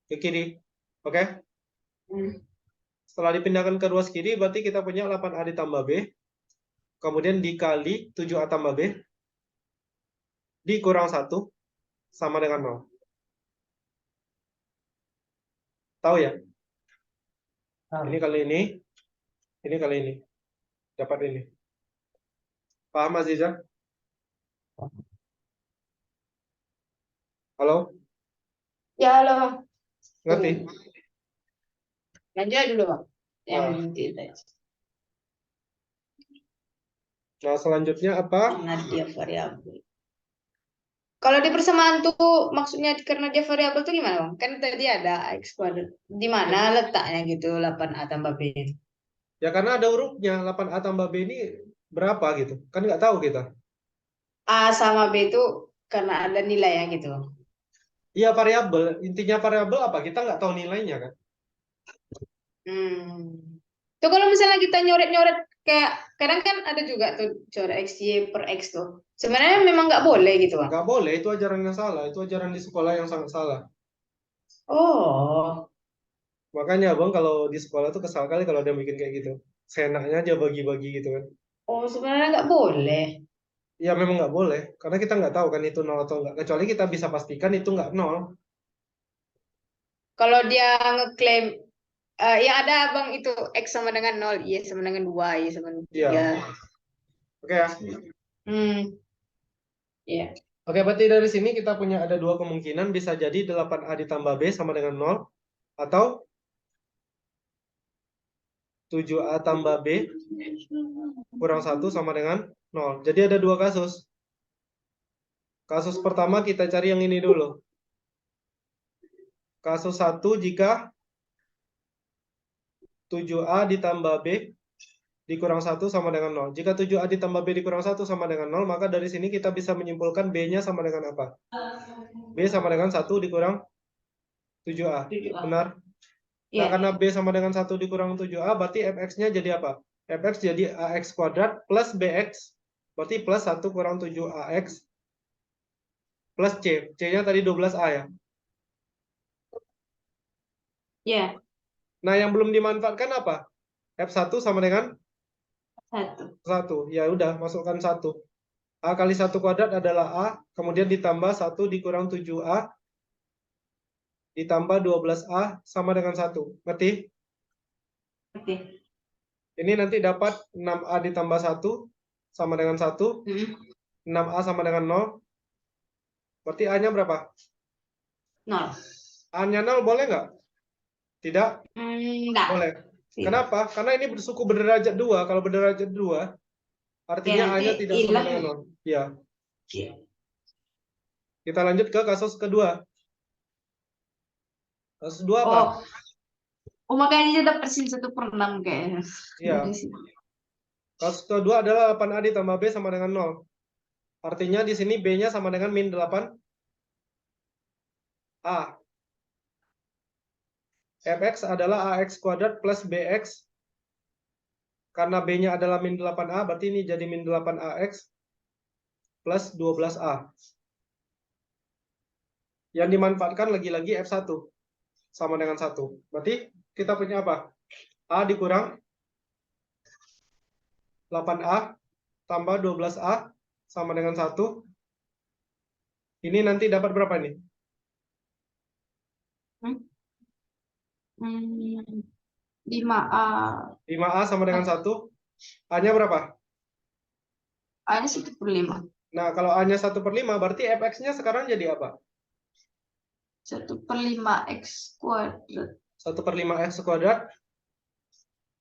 ke kiri. Oke? Setelah dipindahkan ke ruas kiri, berarti kita punya 8A ditambah B. Kemudian dikali 7A tambah B. Dikurang 1 sama dengan 0. Tahu ya? Ini kali ini kali ini. Dapat ini. Paham Aziza? Halo? Ya, halo. Ngerti? Lanjut dulu, Bang. Yang Nah. tidak. Nah, selanjutnya apa? Karena dia variabel. Kalau di persamaan tuh maksudnya karena dia variabel tuh gimana, Bang? Kan tadi ada X kuadrat. Di mana letaknya gitu 8A tambah B itu? Ya karena ada hurufnya. 8A tambah B ini berapa gitu. Kan nggak tahu kita. A sama B itu karena ada nilainya gitu. Iya variabel. Intinya variabel apa? Kita nggak tahu nilainya kan. Tuh kalau misalnya kita nyoret-nyoret kayak kadang kan ada juga tuh coret XY per X tuh. Sebenarnya memang nggak boleh gitu, Bang. Nggak boleh. Itu ajaran yang salah. Itu ajaran di sekolah yang sangat salah. Oh. Makanya abang kalau di sekolah tuh kesal kali kalau ada yang bikin kayak gitu. Seenaknya aja bagi-bagi gitu kan. Oh, sebenarnya nggak boleh. Ya memang nggak boleh. Karena kita nggak tahu kan itu 0 atau nggak. Kecuali kita bisa pastikan itu nggak 0. Kalau dia ngeklaim yang ada Bang itu X sama dengan 0, Y sama dengan 2, Y sama dengan 3. Iya. Oke ya. Iya. Oke, berarti dari sini kita punya ada dua kemungkinan. Bisa jadi 8A ditambah B sama dengan 0. Atau 7A tambah B kurang 1 sama dengan 0. Jadi ada dua kasus. Kasus pertama kita cari yang ini dulu. Kasus 1 jika 7A ditambah B dikurang 1 sama dengan 0. Jika 7A ditambah B dikurang 1 sama dengan 0, maka dari sini kita bisa menyimpulkan B-nya sama dengan apa? B sama dengan 1 dikurang 7A. Benar? Nah, karena B sama dengan 1 dikurang 7A, berarti fx-nya jadi apa? Fx jadi AX kuadrat plus BX. Berarti plus 1 kurang 7AX plus C. C-nya tadi 12A ya? Iya. Nah, yang belum dimanfaatkan apa? F1 sama dengan 1. Ya udah, masukkan 1. A kali 1 kuadrat adalah A, kemudian ditambah 1 dikurang 7A, ditambah 12A sama dengan 1. Ngerti? Oke. Ini nanti dapat 6A ditambah 1 sama dengan 1. 6A sama dengan 0. Berarti A-nya berapa? 0. A-nya 0 boleh nggak? Tidak? Enggak. Boleh. Kenapa? Karena ini bersuku berderajat 2. Kalau berderajat 2, artinya A-nya tidak sama dengan 0. Ya. Kita lanjut ke kasus kedua. Kasus 2 apa? Oh, makanya dia dapat sin 1/6 kayaknya. Iya. Kasus kedua adalah 8A ditambah B sama dengan 0. Artinya di sini B-nya sama dengan min 8A. Fx adalah AX kuadrat plus BX. Karena B-nya adalah min 8A, berarti ini jadi min 8AX plus 12A. Yang dimanfaatkan lagi-lagi F1 sama dengan 1. Berarti kita punya apa? A dikurang 8A tambah 12A sama dengan 1. Ini nanti dapat berapa nih? 5A. 5A sama dengan 1. A-nya berapa? A-nya 1/5. Nah, kalau A-nya 1/5, berarti Fx-nya sekarang jadi apa? 1/5x kuadrat 1/5x kuadrat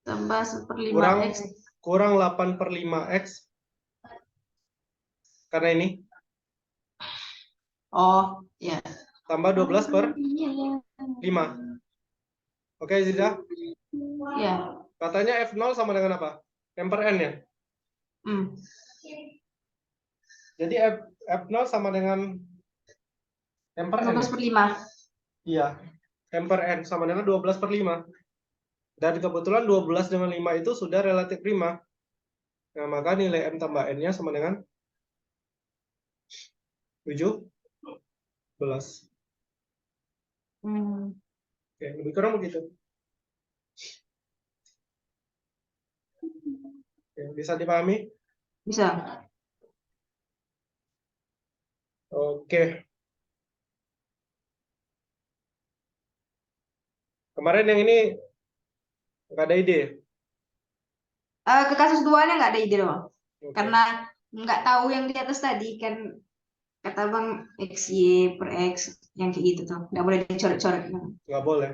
tambah 1/5x kurang 8/5x. Karena ini Oh, ya. Tambah 12 per 5. Oke, Ziza. Ya. Katanya F0 sama dengan apa? M per N ya? Hmm. Jadi F0 sama dengan M per N. 12/5. Iya. M per N sama dengan 12 per 5. Dan kebetulan 12 dengan 5 itu sudah relatif prima. Nah, maka nilai M tambah N-nya sama dengan 17. Hmm. Oke, lebih kurang begitu. Oke, bisa dipahami? Bisa. Oke. Kemarin yang ini nggak ada ide. Ke kasus 2-nya nggak ada ide doang. Oke. Karena nggak tahu yang di atas tadi kan, kata Bang XY per X yang kayak gitu tuh. Nggak boleh dicoret-coret. Nggak boleh.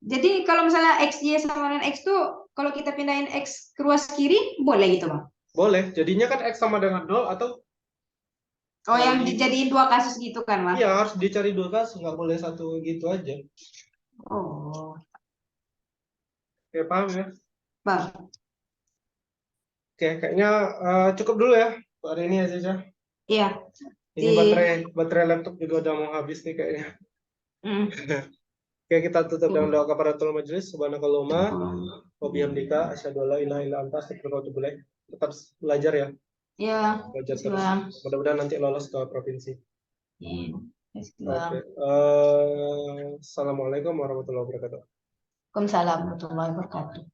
Jadi kalau misalnya XY sama dengan X tuh, kalau kita pindahin X ke ruas kiri, boleh gitu Bang? Boleh. Jadinya kan X sama dengan 0 atau Oh, yang kali- dijadiin 2 kasus gitu kan Bang? Iya, harus dicari 2 kasus. Nggak boleh satu gitu aja. Oh, Oke, paham ya? Bang. Oke, kayaknya cukup dulu ya hari ini ya, Cica. Iya. Ini baterai laptop juga udah mau habis nih kayaknya. Hmm. Oke, kita tutup dengan doa kafaratul majelis. Subhanakallahumma wa Oh. bihamdika asyhadu an la ilaha illa anta astaghfiruka wa atubu ilaik. Tetap belajar ya, Iya. belajar Makasih, terus. Bang. Mudah-mudahan nanti lolos ke provinsi. Iya. Makasih, Bang. Oke. Assalamualaikum warahmatullahi wabarakatuh. Waalaikumsalam warahmatullahi wabarakatuh.